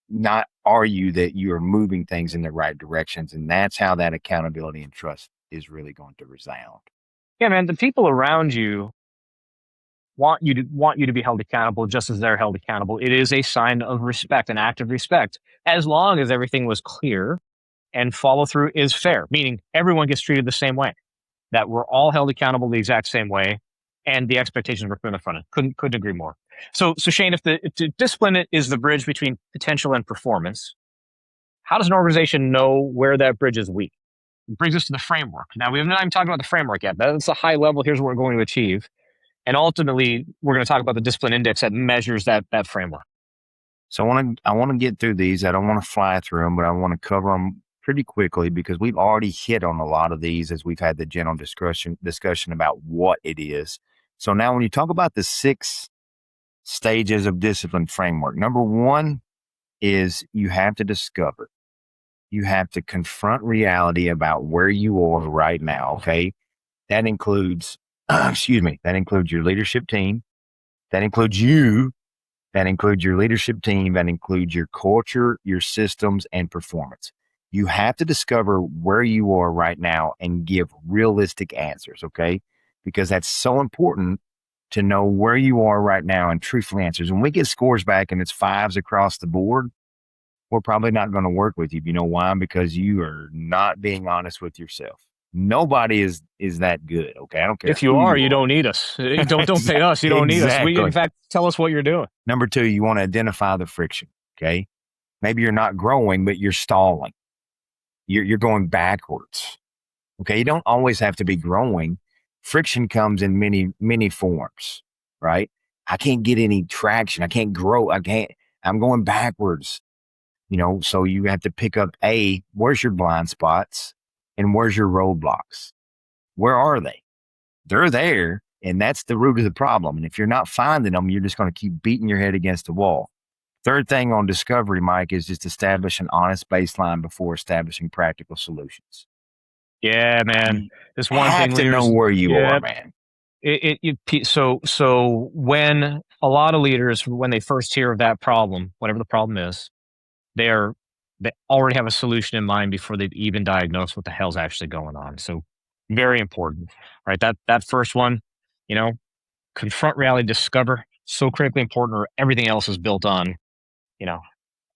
not argue that you are moving things in the right directions, and that's how that accountability and trust is really going to resound. Yeah, man, the people around you want you to be held accountable just as they're held accountable. It is a sign of respect, an act of respect, as long as everything was clear and follow through is fair, meaning everyone gets treated the same way, that we're all held accountable the exact same way, and the expectations were put in the front end. Couldn't agree more. So Shane, if the discipline is the bridge between potential and performance, how does an organization know where that bridge is weak? It brings us to the framework. Now we have not even talked about the framework yet. That's a high level. Here's what we're going to achieve, and ultimately we're going to talk about the discipline index that measures that framework. So I want to get through these. I don't want to fly through them, but I want to cover them pretty quickly because we've already hit on a lot of these as we've had the general discussion about what it is. So now when you talk about the 6 stages of discipline framework, number 1 is you have to discover. You have to confront reality about where you are right now. Okay. That includes, excuse me, that includes your leadership team. That includes you. That includes your leadership team. That includes your culture, your systems, and performance. You have to discover where you are right now and give realistic answers. Okay. Because that's so important to know where you are right now and truthful answers. When we get scores back and it's 5s across the board, we're probably not going to work with you. You know why? Because you are not being honest with yourself. Nobody is that good. Okay. I don't care If you who are, you you are. don't need us. Don't pay us. You don't need us. We, in Exactly. fact, tell us what you're doing. Number 2, you want to identify the friction. Okay. Maybe you're not growing, but you're stalling. You're going backwards. Okay. You don't always have to be growing. Friction comes in many forms, right? I can't get any traction. I can't grow. I'm going backwards. So you have to pick up where's your blind spots and where's your roadblocks? Where are they? They're there. And that's the root of the problem. And if you're not finding them, you're just going to keep beating your head against the wall. Third thing on discovery, Mike, is just establish an honest baseline before establishing practical solutions. Yeah, man. You This one have thing to know leaders. where you are, Yeah. man. So when a lot of leaders, when they first hear of that problem, whatever the problem is, they're they already have a solution in mind before they've even diagnosed what the hell's actually going on. So very important, right? That first one, you know, confront reality, discover, so critically important, or everything else is built on, you know,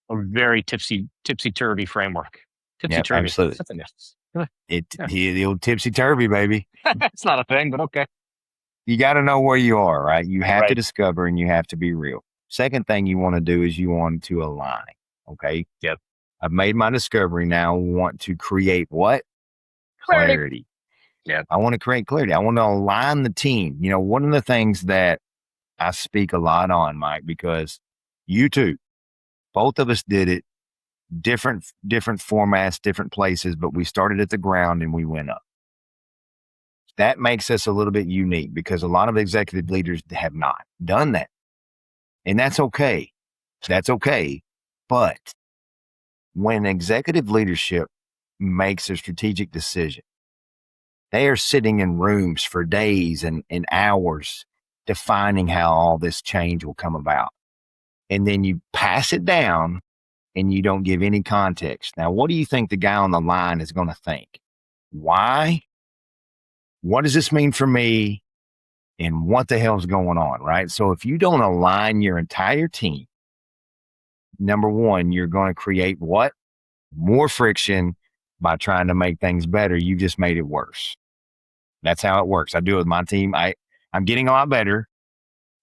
a very tipsy turvy framework. Tipsy Yep, turvy. absolutely. Something else. Yeah. The old tipsy turvy, baby. It's not a thing, but okay. You got to know where you are, right? You have to Right. discover and you have to be real. Second thing you want to do is you want to align. Okay. Yep. I've made my discovery now. Want to create what? Clarity. Clarity. Yeah. I want to create clarity. I want to align the team. One of the things that I speak a lot on, Mike, because you too, both of us did it, different formats, different places, but we started at the ground and we went up. That makes us a little bit unique because a lot of executive leaders have not done that. And that's okay. That's okay. But when executive leadership makes a strategic decision, they are sitting in rooms for days and hours defining how all this change will come about. And then you pass it down and you don't give any context. Now, what do you think the guy on the line is going to think? Why? What does this mean for me? And what the hell's going on, right? So if you don't align your entire team, number 1, you're going to create what? More friction by trying to make things better. You just made it worse. That's how it works. I do it with my team. I'm getting a lot better,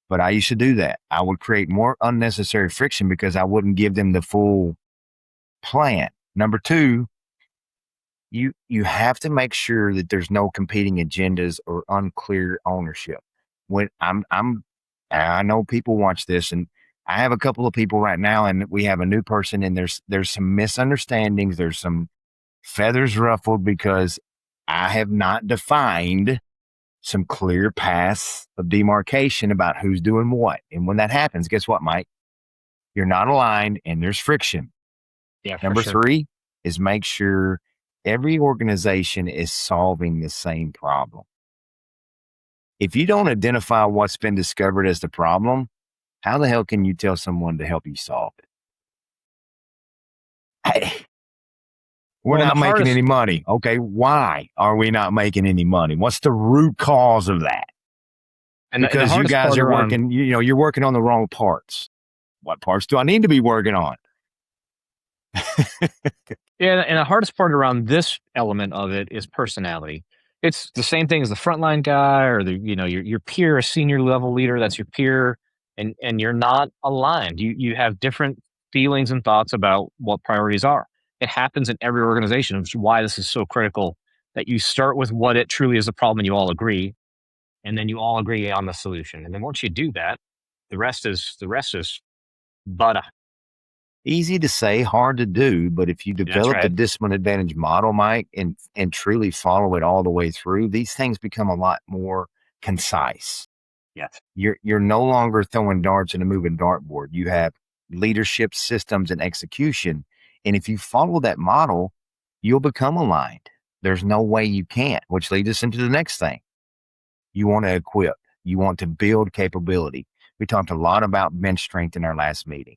but I used to do that. I would create more unnecessary friction because I wouldn't give them the full plan. Number 2, you have to make sure that there's no competing agendas or unclear ownership. When I know people watch this and I have a couple of people right now, and we have a new person, and there's some misunderstandings. There's some feathers ruffled because I have not defined some clear paths of demarcation about who's doing what. And when that happens, guess what, Mike? You're not aligned and there's friction. Yeah, for Number sure. three is make sure every organization is solving the same problem. If you don't identify what's been discovered as the problem, how the hell can you tell someone to help you solve it? Hey, we're Well, and the not making hardest any money. Okay, why are we not making any money? What's the root cause of that? and the Because you hardest guys part are around working, you're working on the wrong parts. What parts do I need to be working on? Yeah, and the hardest part around this element of it is personality. It's the same thing as the frontline guy or the your peer, a senior level leader that's your peer, and you're not aligned. You have different feelings and thoughts about what priorities are. It happens in every organization, which is why this is so critical that you start with what it truly is a problem and you all agree, and then you all agree on the solution. And then once you do that, the rest is butter. Easy to say, hard to do, but if you That's develop the right. discipline advantage model, Mike, and truly follow it all the way through, these things become a lot more concise. Yes. You're no longer throwing darts in a moving dartboard. You have leadership systems and execution. And if you follow that model, you'll become aligned. There's no way you can't, which leads us into the next thing. You want to equip, you want to build capability. We talked a lot about bench strength in our last meeting.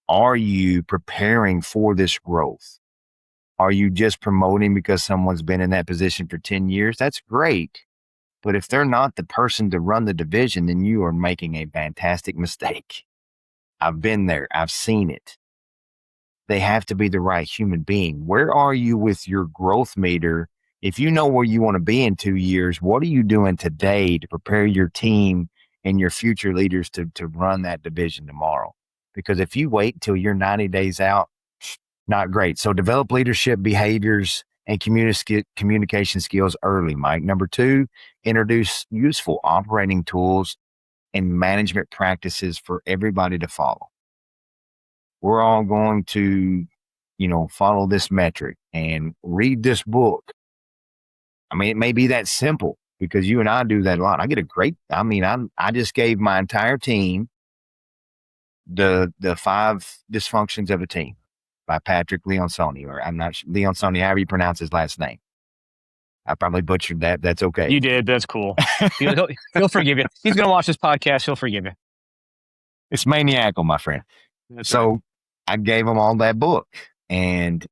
Are you preparing for this growth? Are you just promoting because someone's been in that position for 10 years? That's great. But if they're not the person to run the division, then you are making a fantastic mistake. I've been there. I've seen it. They have to be the right human being. Where are you with your growth meter? If you know where you want to be in 2 years, what are you doing today to prepare your team and your future leaders to run that division tomorrow? Because if you wait until you're 90 days out, not great. So develop leadership behaviors and communication skills early, Mike. Number two, introduce useful operating tools and management practices for everybody to follow. We're all going to, follow this metric and read this book. I mean, it may be that simple because you and I do that a lot. I get a great, I just gave my entire team the five dysfunctions of a team by Patrick Leoncini, or I'm not sure, Leoncini, however you pronounce his last name. I probably butchered that. That's okay. You did. That's cool. He'll forgive you. He's going to watch this podcast. He'll forgive you. It's maniacal, my friend. That's right. So I gave them all that book, and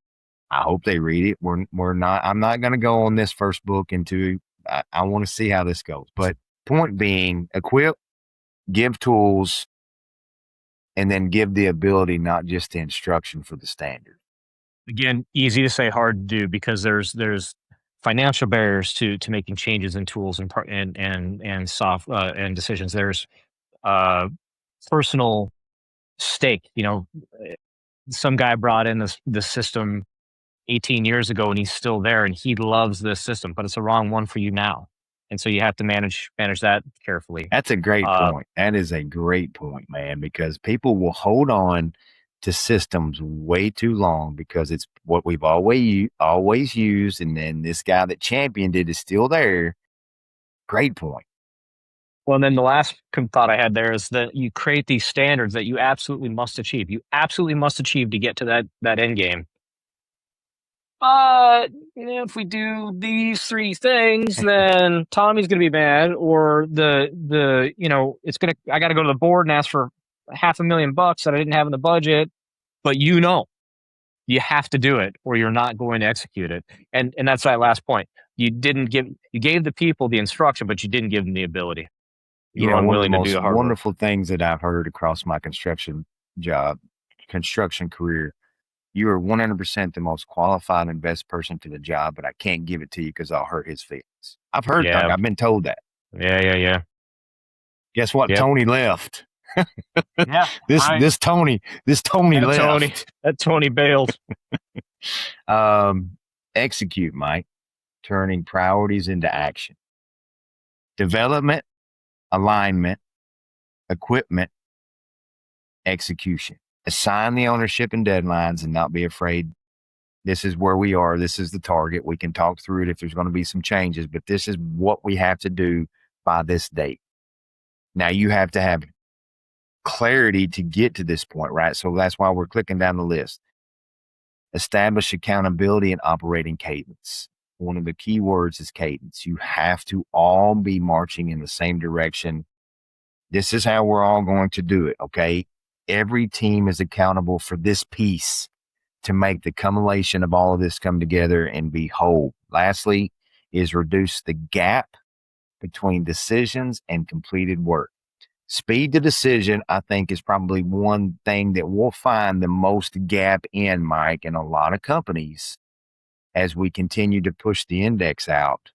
I hope they read it. I'm not going to go on this first book into, I want to see how this goes. But point being, equip, give tools, and then give the ability, not just the instruction for the standard. Again, easy to say, hard to do because there's financial barriers to making changes in tools and soft and decisions. There's uh, personal stake. Some guy brought in this system 18 years ago and he's still there and he loves this system, but it's the wrong one for you now. And so you have to manage that carefully. That's a great Uh, point. That is a great point, man, because people will hold on to systems way too long because it's what we've always used. And then this guy that championed it is still there. Great point. well, and then the last thought I had there is that you create these standards that you absolutely must achieve. You absolutely must achieve to get to that end game. But if we do these three things, then Tommy's going to be mad, or it's going to. I got to go to the board and ask for $500,000 that I didn't have in the budget. But you have to do it, or you're not going to execute it. And that's that last point. You gave the people the instruction, but you didn't give them the ability. You were One of the unwilling to do most the hard work. wonderful things that I've heard across my construction career, you are 100% the most qualified and best person for the job, but I can't give it to you because I'll hurt his feelings. Yeah, I've been told that. yeah. Guess what? Yep. Tony left. Yeah. This Right. this Tony left. Tony bailed. Execute, Mike, turning priorities into action. Development, alignment, equipment, execution. Assign the ownership and deadlines and not be afraid. This is where we are. This is the target. We can talk through it if there's going to be some changes, but this is what we have to do by this date. Now you have to have clarity to get to this point, right? So that's why we're clicking down the list. Establish accountability and operating cadence. One of the key words is cadence. You have to all be marching in the same direction. This is how we're all going to do it. Okay. Every team is accountable for this piece to make the cumulation of all of this come together and be whole. Lastly, is reduce the gap between decisions and completed work. Speed to decision, I think, is probably one thing that we'll find the most gap in, Mike, in a lot of companies as we continue to push the index out.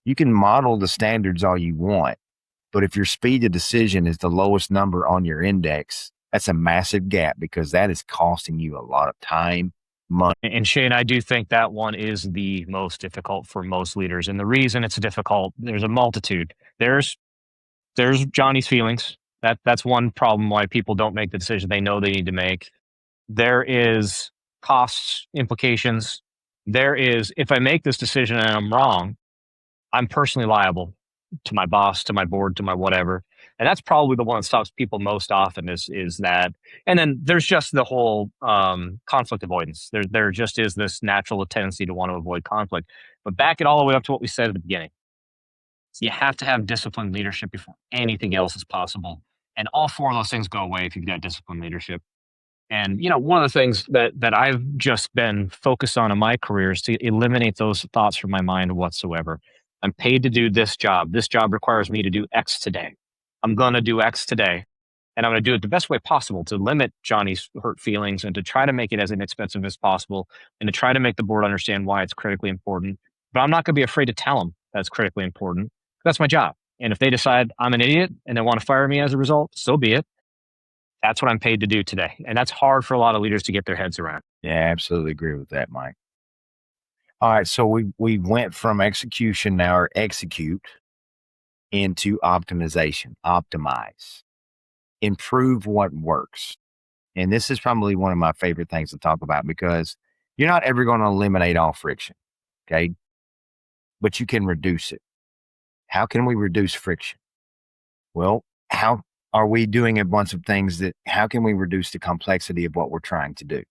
You can model the standards all you want, but if your speed to decision is the lowest number on your index, that's a massive gap because that is costing you a lot of time, money. And Shane, I do think that one is the most difficult for most leaders. And the reason it's difficult, there's a multitude. There's Johnny's feelings. That's one problem why people don't make the decision they know they need to make. There is costs implications. There is, if I make this decision and I'm wrong, I'm personally liable to my boss, to my board, to my whatever. And that's probably the one that stops people most often is that. And then there's just the whole conflict avoidance. There just is this natural tendency to want to avoid conflict. But back it all the way up to what we said at the beginning. So you have to have disciplined leadership before anything else is possible. And all four of those things go away if you've got disciplined leadership. And one of the things that I've just been focused on in my career is to eliminate those thoughts from my mind whatsoever. I'm paid to do this job. This job requires me to do X today. I'm going to do X today. And I'm going to do it the best way possible to limit Johnny's hurt feelings and to try to make it as inexpensive as possible and to try to make the board understand why it's critically important. But I'm not going to be afraid to tell them that's critically important. That's my job. And if they decide I'm an idiot and they want to fire me as a result, so be it. That's what I'm paid to do today. And that's hard for a lot of leaders to get their heads around. Yeah, I absolutely agree with that, Mike. All right. So we went from execution now, or execute, into optimization, optimize, improve what works. And this is probably one of my favorite things to talk about because you're not ever going to eliminate all friction. Okay. But you can reduce it. How can we reduce friction? Well, how are we doing a bunch of things how can we reduce the complexity of what we're trying to do?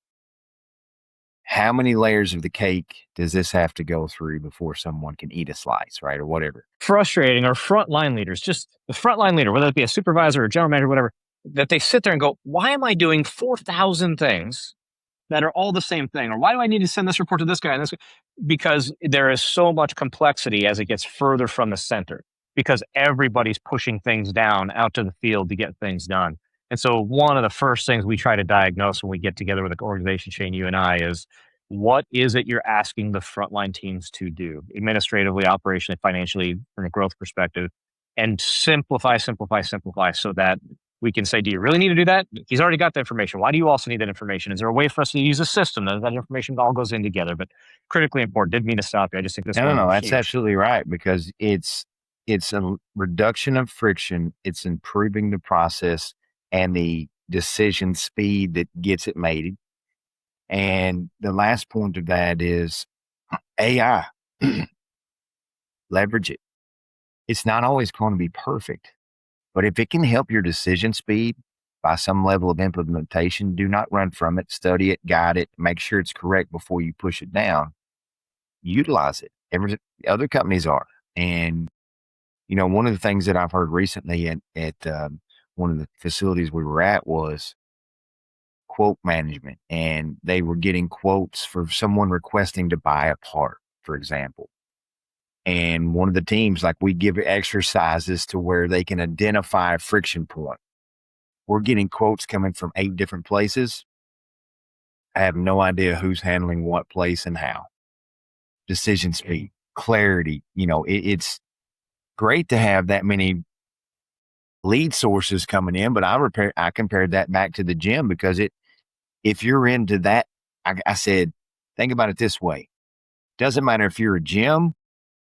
How many layers of the cake does this have to go through before someone can eat a slice, right? Or whatever. Frustrating, or frontline leaders, just the frontline leader, whether it be a supervisor or general manager, whatever, that they sit there and go, why am I doing 4,000 things that are all the same thing? Or why do I need to send this report to this guy and this guy? Because there is so much complexity as it gets further from the center, because everybody's pushing things down out to the field to get things done. And so one of the first things we try to diagnose when we get together with an organization, Shane, you and I, is what is it you're asking the frontline teams to do administratively, operationally, financially, from a growth perspective, and simplify so that we can say, do you really need to do that? He's already got the information. Why do you also need that information? Is there a way for us to use a system that information all goes in together? But critically important. Didn't mean to stop you. I just think this one No, is that's huge. absolutely right because it's a reduction of friction. It's improving the process and the decision speed that gets it made. And the last point of that is AI. Leverage it. It's not always going to be perfect, but if it can help your decision speed by some level of implementation, do not run from it. Study it, guide it, make sure it's correct before you push it down. Utilize it. Other companies are. And, one of the things that I've heard recently at one of the facilities we were at was quote management. And they were getting quotes for someone requesting to buy a part, for example. And one of the teams, like we give exercises to where they can identify a friction point. We're getting quotes coming from 8 different places. I have no idea who's handling what place and how. Decision speed, clarity. It's great to have that many lead sources coming in, but I compared that back to the gym because if you're into that, I said, think about it this way. Doesn't matter if you're a gym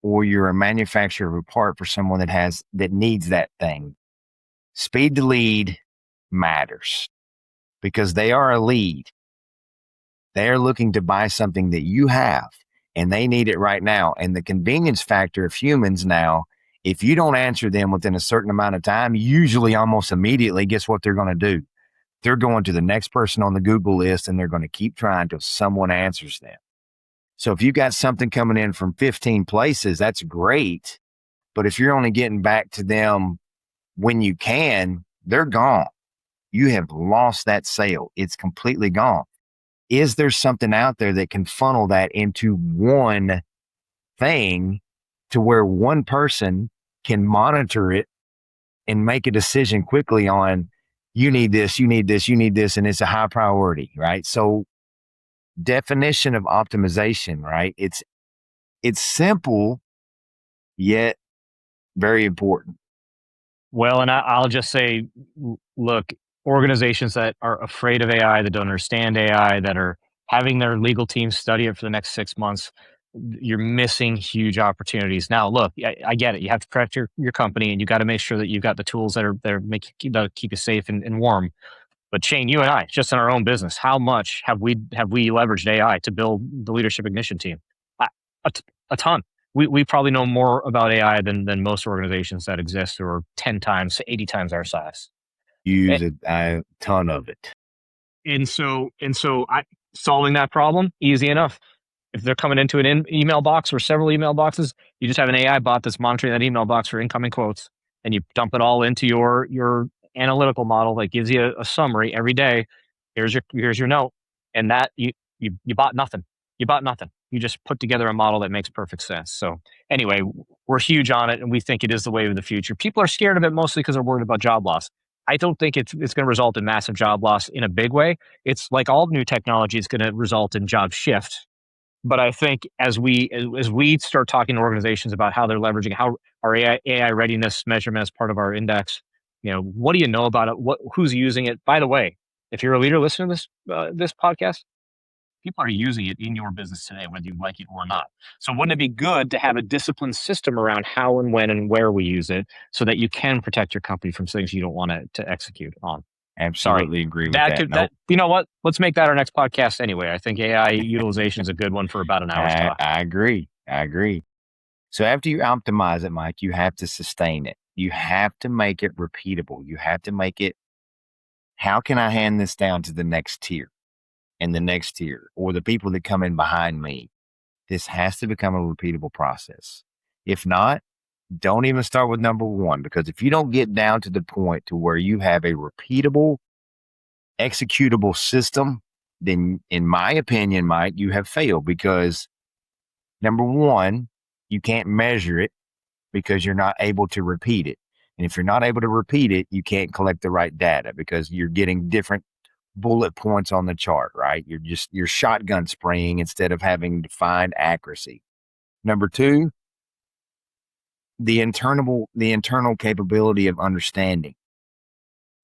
or you're a manufacturer of a part for someone that needs that thing. Speed to lead matters because they are a lead. They're looking to buy something that you have and they need it right now. And the convenience factor of humans now, if you don't answer them within a certain amount of time, usually almost immediately, guess what they're going to do? They're going to the next person on the Google list and they're going to keep trying until someone answers them. So if you got something coming in from 15 places, that's great. But if you're only getting back to them when you can, they're gone. You have lost that sale. It's completely gone. Is there something out there that can funnel that into one thing to where one person can monitor it and make a decision quickly on you need this, you need this, you need this, and it's a high priority, right? So definition of optimization, right? It's simple yet very important. Well, and I'll just say, look, organizations that are afraid of AI, that don't understand AI, that are having their legal team study it for the next 6 months, you're missing huge opportunities. Now, look, I get it. You have to protect your company, and you got to make sure that you've got the tools that are that keep you safe and warm. But Shane, you and I, just in our own business, how much have we leveraged AI to build the leadership ignition team? A, a, a ton. We probably know more about AI than most organizations that exist, or 10 times, 80 times our size. Use a ton of it. And so solving that problem, easy enough. If they're coming into an email box or several email boxes, you just have an AI bot that's monitoring that email box for incoming quotes, and you dump it all into your analytical model that gives you a summary every day. Here's your note, and that you bought nothing. You bought nothing. You just put together a model that makes perfect sense. So anyway, we're huge on it, and we think it is the wave of the future. People are scared of it mostly because they're worried about job loss. I don't think it's going to result in massive job loss in a big way. It's like all new technology is going to result in job shift, but I think as we start talking to organizations about how they're leveraging how our AI readiness measurement as part of our index, what do you know about it? Who's using it? By the way, if you're a leader listening to this podcast, people are using it in your business today, whether you like it or not. So wouldn't it be good to have a disciplined system around how and when and where we use it, so that you can protect your company from things you don't want to execute on? Sorry. Absolutely agree with That that. could Nope. that you know what? Let's make that our next podcast anyway. I think AI utilization is a good one for about an hour's I, talk. I agree. I agree. So after you optimize it, Mike, you have to sustain it. You have to make it repeatable. You have to make it, how can I hand this down to the next tier and the next tier or the people that come in behind me? This has to become a repeatable process. If not, don't even start with number one, because if you don't get down to the point to where you have a repeatable, executable system, then in my opinion, Mike, you have failed because number one, you can't measure it because you're not able to repeat it. And if you're not able to repeat it, you can't collect the right data because you're getting different bullet points on the chart, right? You're shotgun spraying instead of having defined accuracy. Number two, the internal capability of understanding.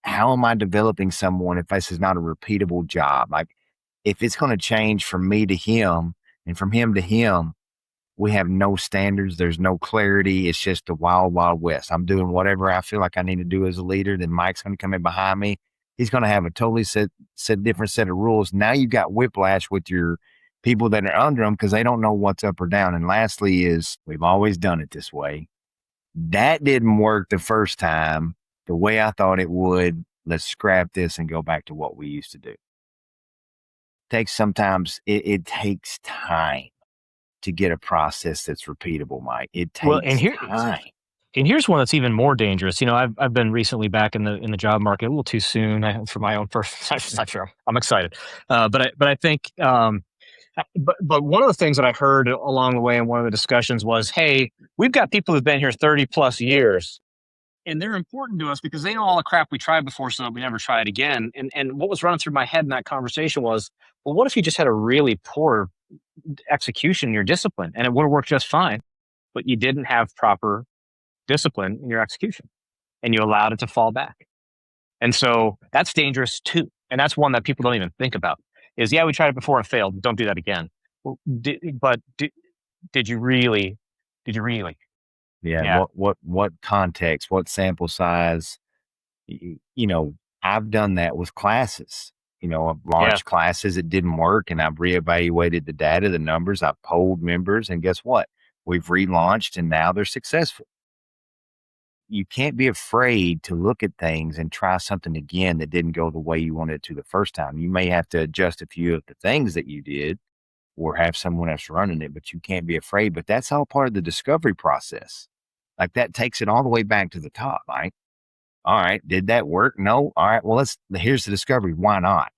How am I developing someone if this is not a repeatable job? Like if it's going to change from me to him and from him to him, we have no standards. There's no clarity. It's just the wild, wild west. I'm doing whatever I feel like I need to do as a leader. Then Mike's going to come in behind me. He's going to have a totally set different set of rules. Now you've got whiplash with your people that are under them because they don't know what's up or down. And lastly is we've always done it this way. That didn't work the first time the way I thought it would. Let's scrap this and go back to what we used to do. It takes time to get a process that's repeatable, Mike. It Well, takes time. and here's one that's even more dangerous. I've been recently back in the job market a little too soon for my own personal. Not sure. I'm excited, but I think but one of the things that I heard along the way in one of the discussions was, hey, we've got people who've been here 30 plus years, and they're important to us because they know all the crap we tried before, so that we never try it again. And what was running through my head in that conversation was, well, what if you just had a really poor execution in your discipline, and it would have worked just fine, but you didn't have proper discipline in your execution, and you allowed it to fall back. And so that's dangerous too. And that's one that people don't even think about is, yeah, we tried it before and failed. Don't do that again. Well, did you really? Did you really? Yeah. Yeah. What context, what sample size, you know, I've done that with classes. I've Yeah, launched classes that didn't work, and I've reevaluated the data, the numbers. I've polled members, and guess what? We've relaunched, and now they're successful. You can't be afraid to look at things and try something again that didn't go the way you wanted it to the first time. You may have to adjust a few of the things that you did or have someone else running it, but you can't be afraid. But that's all part of the discovery process. Like that takes it all the way back to the top, right? All right, did that work? No. All right, well, here's the discovery. Why not?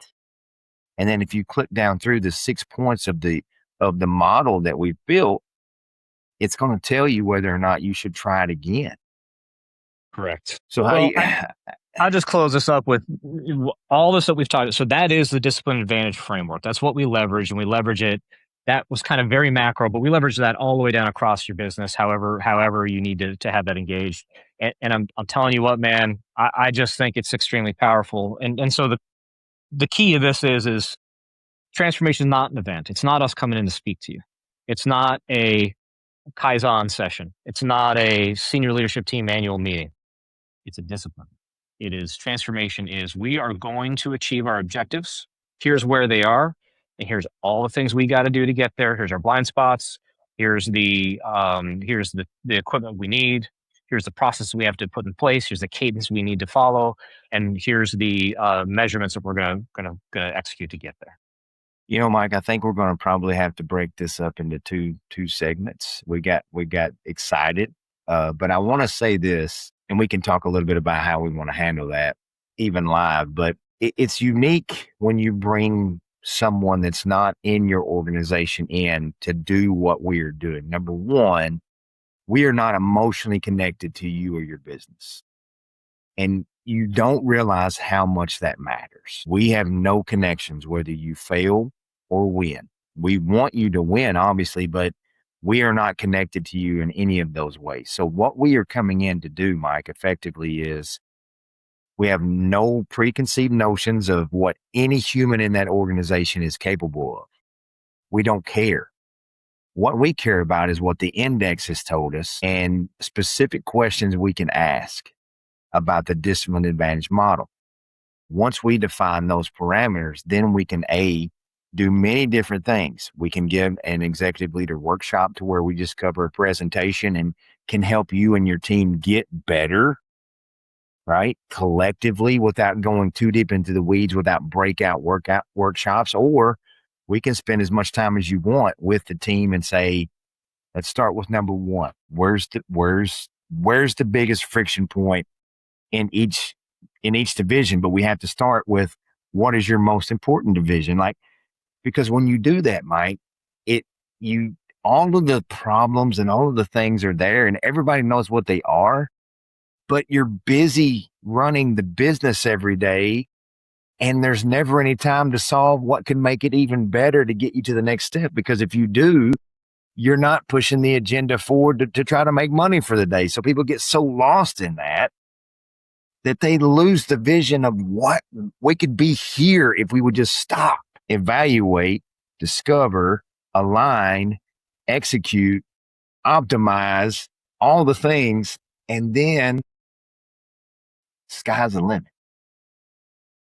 And then if you click down through the 6 points of the model that we've built, it's going to tell you whether or not you should try it again. correct. So how Well, you I'll just close this up with all this that we've talked. So that is the discipline advantage framework. That's what we leverage, and we leverage it. That was kind of very macro, but we leverage that all the way down across your business. However you need to have that engaged. And I'm telling you what, man, I just think it's extremely powerful. And so the key of this is transformation is not an event. It's not us coming in to speak to you. It's not a Kaizen session. It's not a senior leadership team annual meeting. It's a discipline. It is transformation is we are going to achieve our objectives. Here's where they are. And here's all the things we got to do to get there. Here's our blind spots. Here's the equipment we need. Here's the process we have to put in place. Here's the cadence we need to follow. And here's the measurements that we're gonna execute to get there. Mike, I think we're going to probably have to break this up into two segments. We got excited, but I want to say this, and we can talk a little bit about how we want to handle that, even live. But it's unique when you bring someone that's not in your organization in to do what we are doing. Number one, we are not emotionally connected to you or your business. And you don't realize how much that matters. We have no connections, whether you fail or win. We want you to win, obviously, but we are not connected to you in any of those ways. So what we are coming in to do, Mike, effectively is we have no preconceived notions of what any human in that organization is capable of. We don't care. What we care about is what the index has told us and specific questions we can ask about the discipline advantage model. Once we define those parameters, then we can do many different things. We can give an executive leader workshop to where we just cover a presentation and can help you and your team get better, right? Collectively, without going too deep into the weeds, without breakout workshops, or we can spend as much time as you want with the team and say, let's start with number one. Where's the biggest friction point in each division? But we have to start with what is your most important division, because when you do that, Mike, all of the problems and all of the things are there and everybody knows what they are, but you're busy running the business every day and there's never any time to solve what can make it even better to get you to the next step. Because if you do, you're not pushing the agenda forward to try to make money for the day. So people get so lost in that they lose the vision of what we could be here if we would just stop, evaluate, discover, align, execute, optimize, all the things, and then sky's the limit.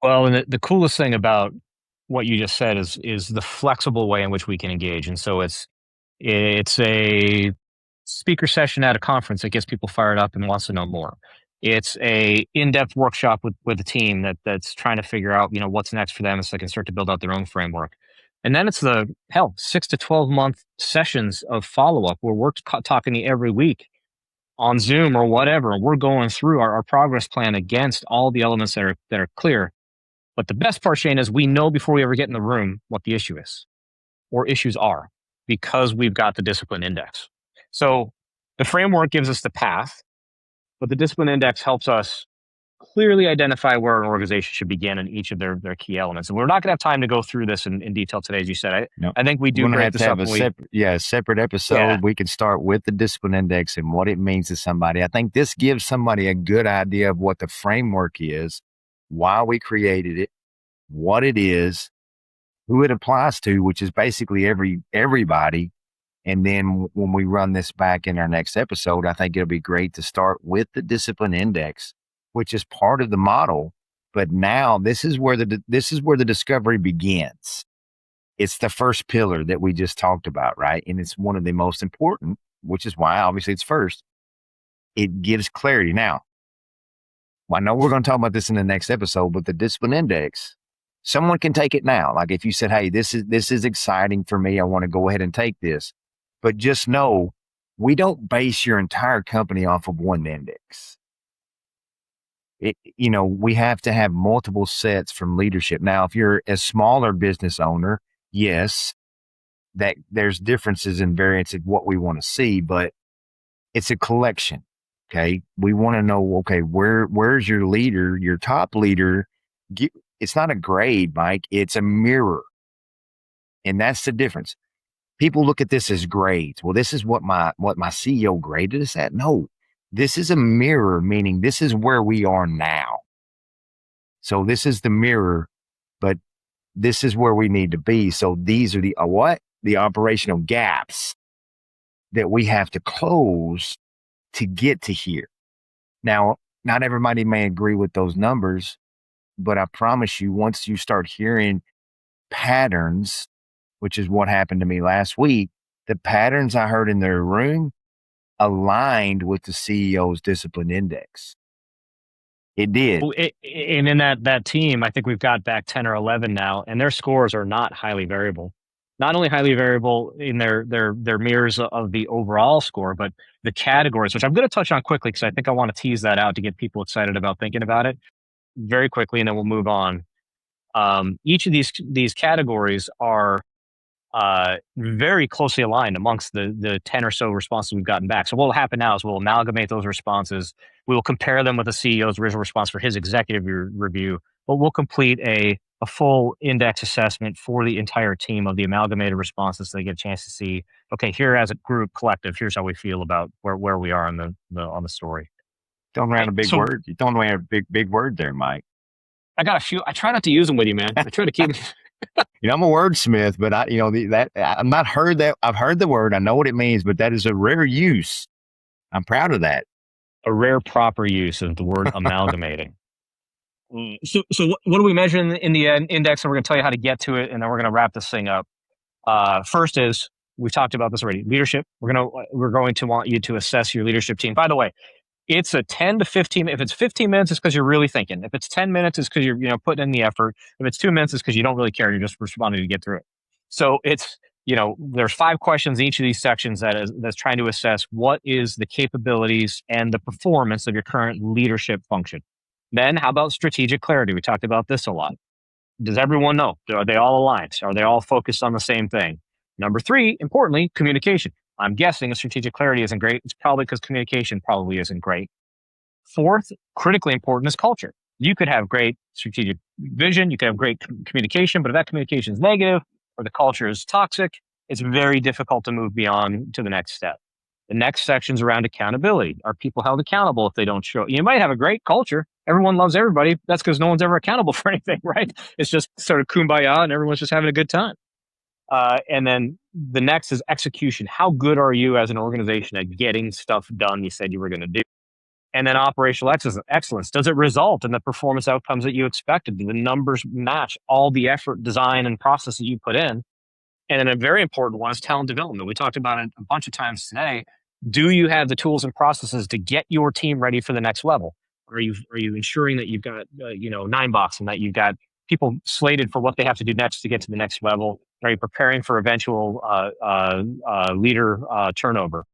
Well, and the coolest thing about what you just said is the flexible way in which we can engage. And so it's a speaker session at a conference that gets people fired up and wants to know more. It's a in-depth workshop with a team that's trying to figure out, what's next for them so they can start to build out their own framework. And then it's the 6 to 12 month sessions of follow-up where we're talking to you every week on Zoom or whatever. We're going through our progress plan against all the elements that are clear. But the best part, Shane, is we know before we ever get in the room what the issue is or issues are because we've got the discipline index. So the framework gives us the path, but the discipline index helps us clearly identify where an organization should begin in each of their key elements. And we're not going to have time to go through this in detail today, as you said. I think we do break this up. A separate episode. Yeah. We can start with the discipline index and what it means to somebody. I think this gives somebody a good idea of what the framework is, why we created it, what it is, who it applies to, which is basically everybody. And then when we run this back in our next episode, I think it'll be great to start with the discipline index, which is part of the model. But now this is where the discovery begins. It's the first pillar that we just talked about, right? And it's one of the most important, which is why obviously it's first. It gives clarity. Now, I know we're going to talk about this in the next episode, but the discipline index, someone can take it now. Like if you said, "Hey, this is exciting for me. I want to go ahead and take this," but just know we don't base your entire company off of one index. We have to have multiple sets from leadership. Now, if you're a smaller business owner, yes, that there's differences and variance of what we want to see, but it's a collection. Okay. We want to know, okay, where's your leader, your top leader? It's not a grade, Mike. It's a mirror. And that's the difference. People look at this as grades. Well, this is what my CEO graded us at. No, this is a mirror, meaning this is where we are now. So this is the mirror, but this is where we need to be. So these are the what? The operational gaps that we have to close to get to here. Now, not everybody may agree with those numbers, but I promise you, once you start hearing patterns, which is what happened to me last week, the patterns I heard in their room aligned with the CEO's discipline index. It did. And in that team, I think we've got back 10 or 11 now, and their scores are not highly variable. Not only highly variable in their mirrors of the overall score, but the categories, which I'm going to touch on quickly because I think I want to tease that out to get people excited about thinking about it very quickly, and then we'll move on. Each of these categories are very closely aligned amongst the 10 or so responses we've gotten back. So what will happen now is we'll amalgamate those responses. We will compare them with the CEO's original response for his executive review, but we'll complete a full index assessment for the entire team of the amalgamated responses so they get a chance to see, okay, here as a group collective, here's how we feel about where we are on the story. Throwing around Okay, a big so word. You're throwing around a big word there, Mike. I got a few. I try not to use them with you, man. I try to keep I'm a wordsmith, but I'm not heard that. I've heard the word. I know what it means, but that is a rare use. I'm proud of that. a rare proper use of the word amalgamating. So what do we measure in the index? And we're going to tell you how to get to it, and then we're going to wrap this thing up. First is we've talked about this already. Leadership. We're going to want you to assess your leadership team. By the way, it's a 10 to 15. If it's 15 minutes, it's because you're really thinking. If it's 10 minutes, it's because you're putting in the effort. If it's 2 minutes, it's because you don't really care. You're just responding to get through it. So it's there's 5 questions in each of these sections that's trying to assess what is the capabilities and the performance of your current leadership function. Then how about strategic clarity? We talked about this a lot. Does everyone know? Are they all aligned? Are they all focused on the same thing? Number 3, importantly, communication. I'm guessing if strategic clarity isn't great, it's probably because communication probably isn't great. Fourth, critically important is culture. You could have great strategic vision, you could have great communication, but if that communication is negative or the culture is toxic, it's very difficult to move beyond to the next step. The next section is around accountability. Are people held accountable if they don't show? You might have a great culture. Everyone loves everybody. That's because no one's ever accountable for anything, right? It's just sort of kumbaya and everyone's just having a good time. And then the next is execution. How good are you as an organization at getting stuff done you said you were going to do? And then operational excellence. Does it result in the performance outcomes that you expected? Do the numbers match all the effort, design, and process that you put in? And then a very important one is talent development. We talked about it a bunch of times today. Do you have the tools and processes to get your team ready for the next level? Are you ensuring that you've got 9box and that you've got people slated for what they have to do next to get to the next level? Are you preparing for eventual leader turnover?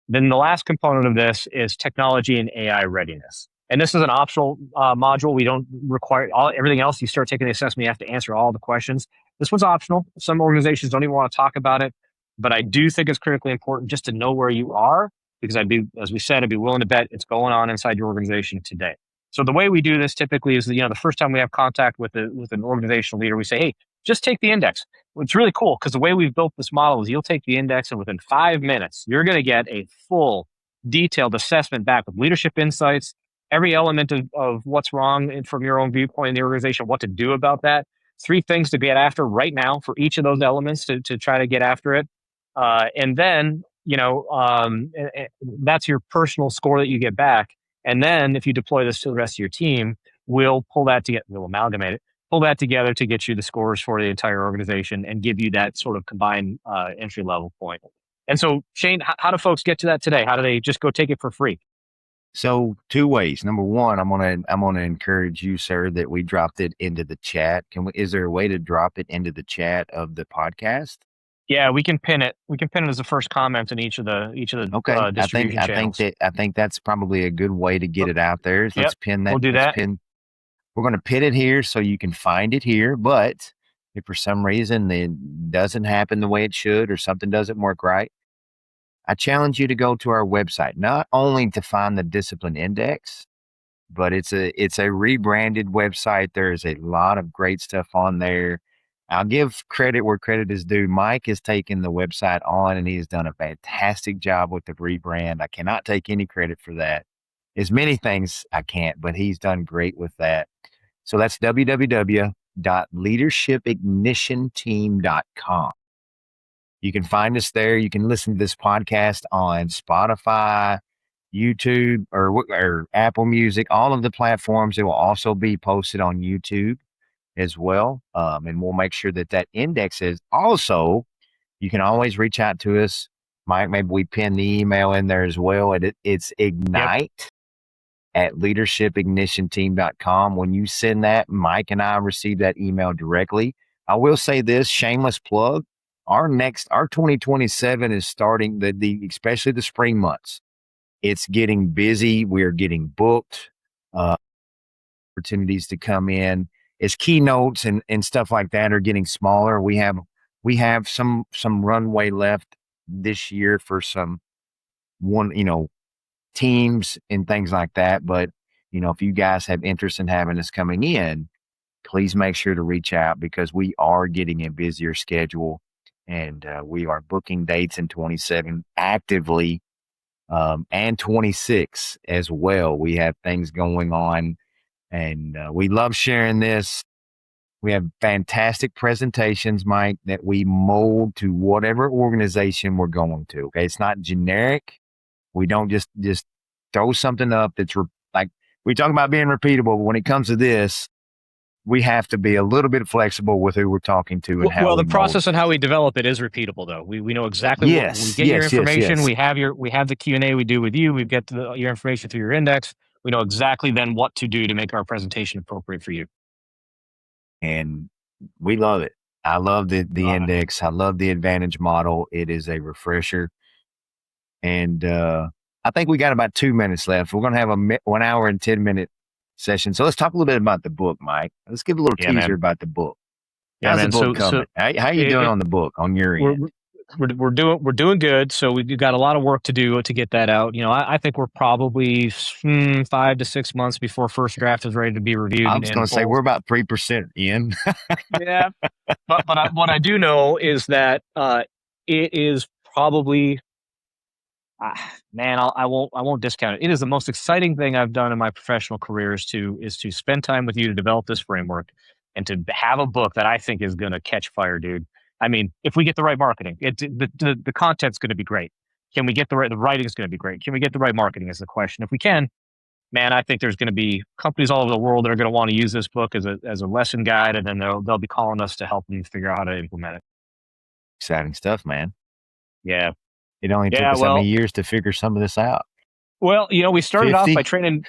Then the last component of this is technology and AI readiness. And this is an optional module. We don't require everything else. You start taking the assessment, you have to answer all the questions. This one's optional. Some organizations don't even want to talk about it, but I do think it's critically important just to know where you are, because as we said, I'd be willing to bet it's going on inside your organization today. So the way we do this typically is the first time we have contact with an organizational leader, we say, hey, just take the index. It's really cool because the way we've built this model is you'll take the index and within 5 minutes, you're going to get a full detailed assessment back with leadership insights, every element of what's wrong from your own viewpoint in the organization, what to do about that. 3 things to get after right now for each of those elements to try to get after it. And then, that's your personal score that you get back. And then if you deploy this to the rest of your team, we'll pull that together, we'll amalgamate it, pull that together to get you the scores for the entire organization and give you that sort of combined entry level point. And so, Shane, how do folks get to that today? How do they just go take it for free? So two ways. Number one, I'm gonna encourage you, sir, that we dropped it into the chat. Is there a way to drop it into the chat of the podcast? Yeah, we can pin it. We can pin it as the first comment in each of the Okay. distribution channels. I think that's probably a good way to get Oh, it out there. yep, Let's pin that. we'll do Let's that. pin. We're gonna pin it here so you can find it here. But if for some reason it doesn't happen the way it should or something doesn't work right, I challenge you to go to our website, not only to find the discipline index, but it's a rebranded website. There's a lot of great stuff on there. I'll give credit where credit is due. Mike has taken the website on and he has done a fantastic job with the rebrand. I cannot take any credit for that. As many things I can't, but he's done great with that. So that's www.leadershipignitionteam.com. You can find us there. You can listen to this podcast on Spotify, YouTube, or Apple Music, all of the platforms. It will also be posted on YouTube as well. And we'll make sure that that index is also, you can always reach out to us. Mike, maybe we pin the email in there as well. It's Yep. ignite at leadershipignitionteam.com. When you send that, Mike and I receive that email directly. I will say this, shameless plug. Our 2027 is starting especially the spring months. It's getting busy. We're getting booked, opportunities to come in as keynotes and stuff like that are getting smaller. We have some runway left this year for some teams and things like that. But if you guys have interest in having us coming in, please make sure to reach out because we are getting a busier schedule and we are booking dates in 27 actively, and 26 as well. We have things going on and we love sharing this. We have fantastic presentations, Mike, that we mold to whatever organization we're going to. Okay. It's not generic. We don't just throw something up that's like we talk about being repeatable. But when it comes to this, we have to be a little bit flexible with who we're talking to and how Well, we the mold process it. and how we develop it is repeatable, though. We know exactly what we Yes, get your yes, yes, information. yes. We have the Q&A we do with you. We get your information through your index. We know exactly then what to do to make our presentation appropriate for you. And we love it. I love the Uh, index. I love the advantage model. It is a refresher. And I think we got about 2 minutes left. We're going to have a 1 hour and 10-minute session. So let's talk a little bit about the book, Mike. Let's give a little yeah, teaser man. about the book. Yeah, How's the man. book So coming? How you doing it, on the book on your we're end? we're doing good. So we've got a lot of work to do to get that out. I think we're probably 5 to 6 months before first draft is ready to be reviewed I in, was in going to say full. we're about 3% in. Yeah, but what I do know is that it is probably man, I won't discount it. It is the most exciting thing I've done in my professional career is to spend time with you to develop this framework and to have a book that I think is going to catch fire, dude. I mean, if we get the right marketing, the content's going to be great. Can we get the writing is going to be great? Can we get the right marketing is the question. If we can, man, I think there's going to be companies all over the world that are going to want to use this book as a lesson guide, and then they'll be calling us to help them figure out how to implement it. Exciting stuff, man. Yeah, It only took yeah. us how many years to figure some of this out? Well, we started off by 50? training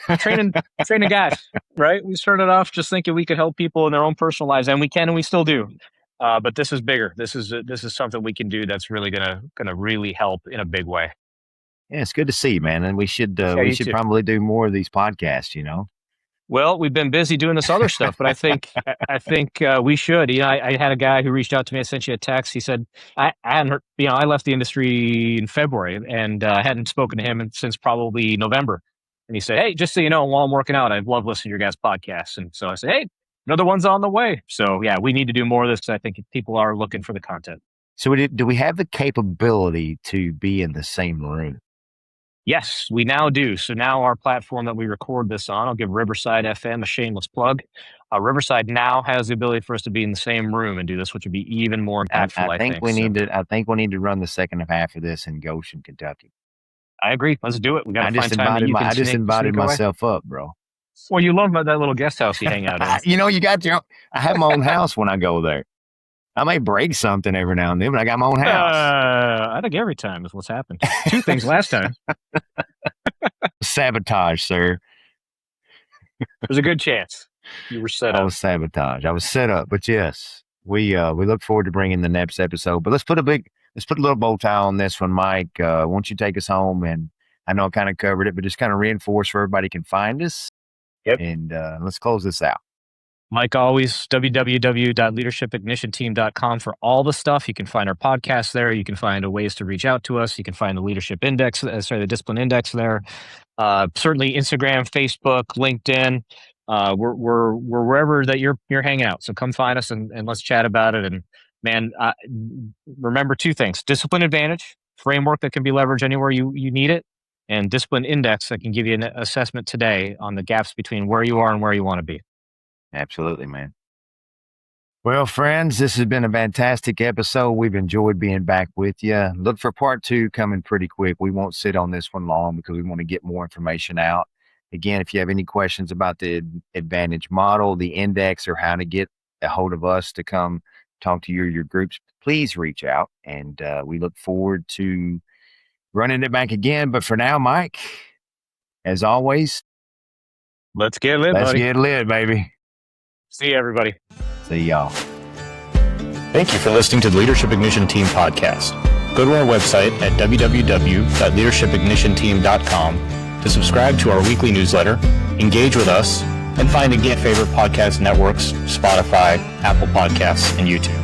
guys, right? We started off just thinking we could help people in their own personal lives, and we can, and we still do. But this is bigger. This is something we can do that's really gonna really help in a big way. Yeah, it's good to see, man. And Yeah, we you should too. probably do more of these podcasts. Well, we've been busy doing this other stuff, but I think we should. I had a guy who reached out to me. I sent you a text. He said I hadn't heard. I left the industry in February and hadn't spoken to him since probably November. And he said, "Hey, just so you know, while I'm working out, I love listening to your guys' podcasts." And so I said, "Hey, another one's on the way." So yeah, we need to do more of this because I think people are looking for the content. So do we have the capability to be in the same room? Yes, we now do. So now our platform that we record this on, I'll give Riverside FM a shameless plug. Riverside now has the ability for us to be in the same room and do this, which would be even more impactful, I think. So I think we need to run the second half of this in Goshen, Kentucky. I agree. Let's do it. We got to find time that you can I just sneak invited away. myself up, bro. Well, you love that little guest house you hang out in. You got your own. I have my own house when I go there. I may break something every now and then, but I got my own house. I think every time is what's happened. 2 things last time. Sabotage, sir. There's a good chance you were set up. I was sabotaged. I was set up, but yes, we look forward to bringing the next episode. But let's put a little bow tie on this one, Mike. Won't you take us home? And I know I kind of covered it, but just kind of reinforce where everybody can find us. Yep. And let's close this out. Like always, www.leadershipignitionteam.com for all the stuff. You can find our podcast there. You can find ways to reach out to us. You can find the leadership index, the discipline index there. Certainly Instagram, Facebook, LinkedIn. We're wherever that you're hanging out. So come find us and let's chat about it. And man, remember 2 things: discipline advantage, framework that can be leveraged anywhere you need it, and discipline index that can give you an assessment today on the gaps between where you are and where you want to be. Absolutely, man. Well, friends, this has been a fantastic episode. We've enjoyed being back with you. Look for part 2 coming pretty quick. We won't sit on this one long because we want to get more information out. Again, if you have any questions about the advantage model, the index, or how to get a hold of us to come talk to you or your groups, please reach out. And we look forward to running it back again. But for now, Mike, as always, Let's get lit, let's buddy. get lit, baby. See you, everybody. See y'all. Thank you for listening to the Leadership Ignition Team podcast. Go to our website at www.leadershipignitionteam.com to subscribe to our weekly newsletter, engage with us, and find and get favorite podcast networks, Spotify, Apple Podcasts, and YouTube.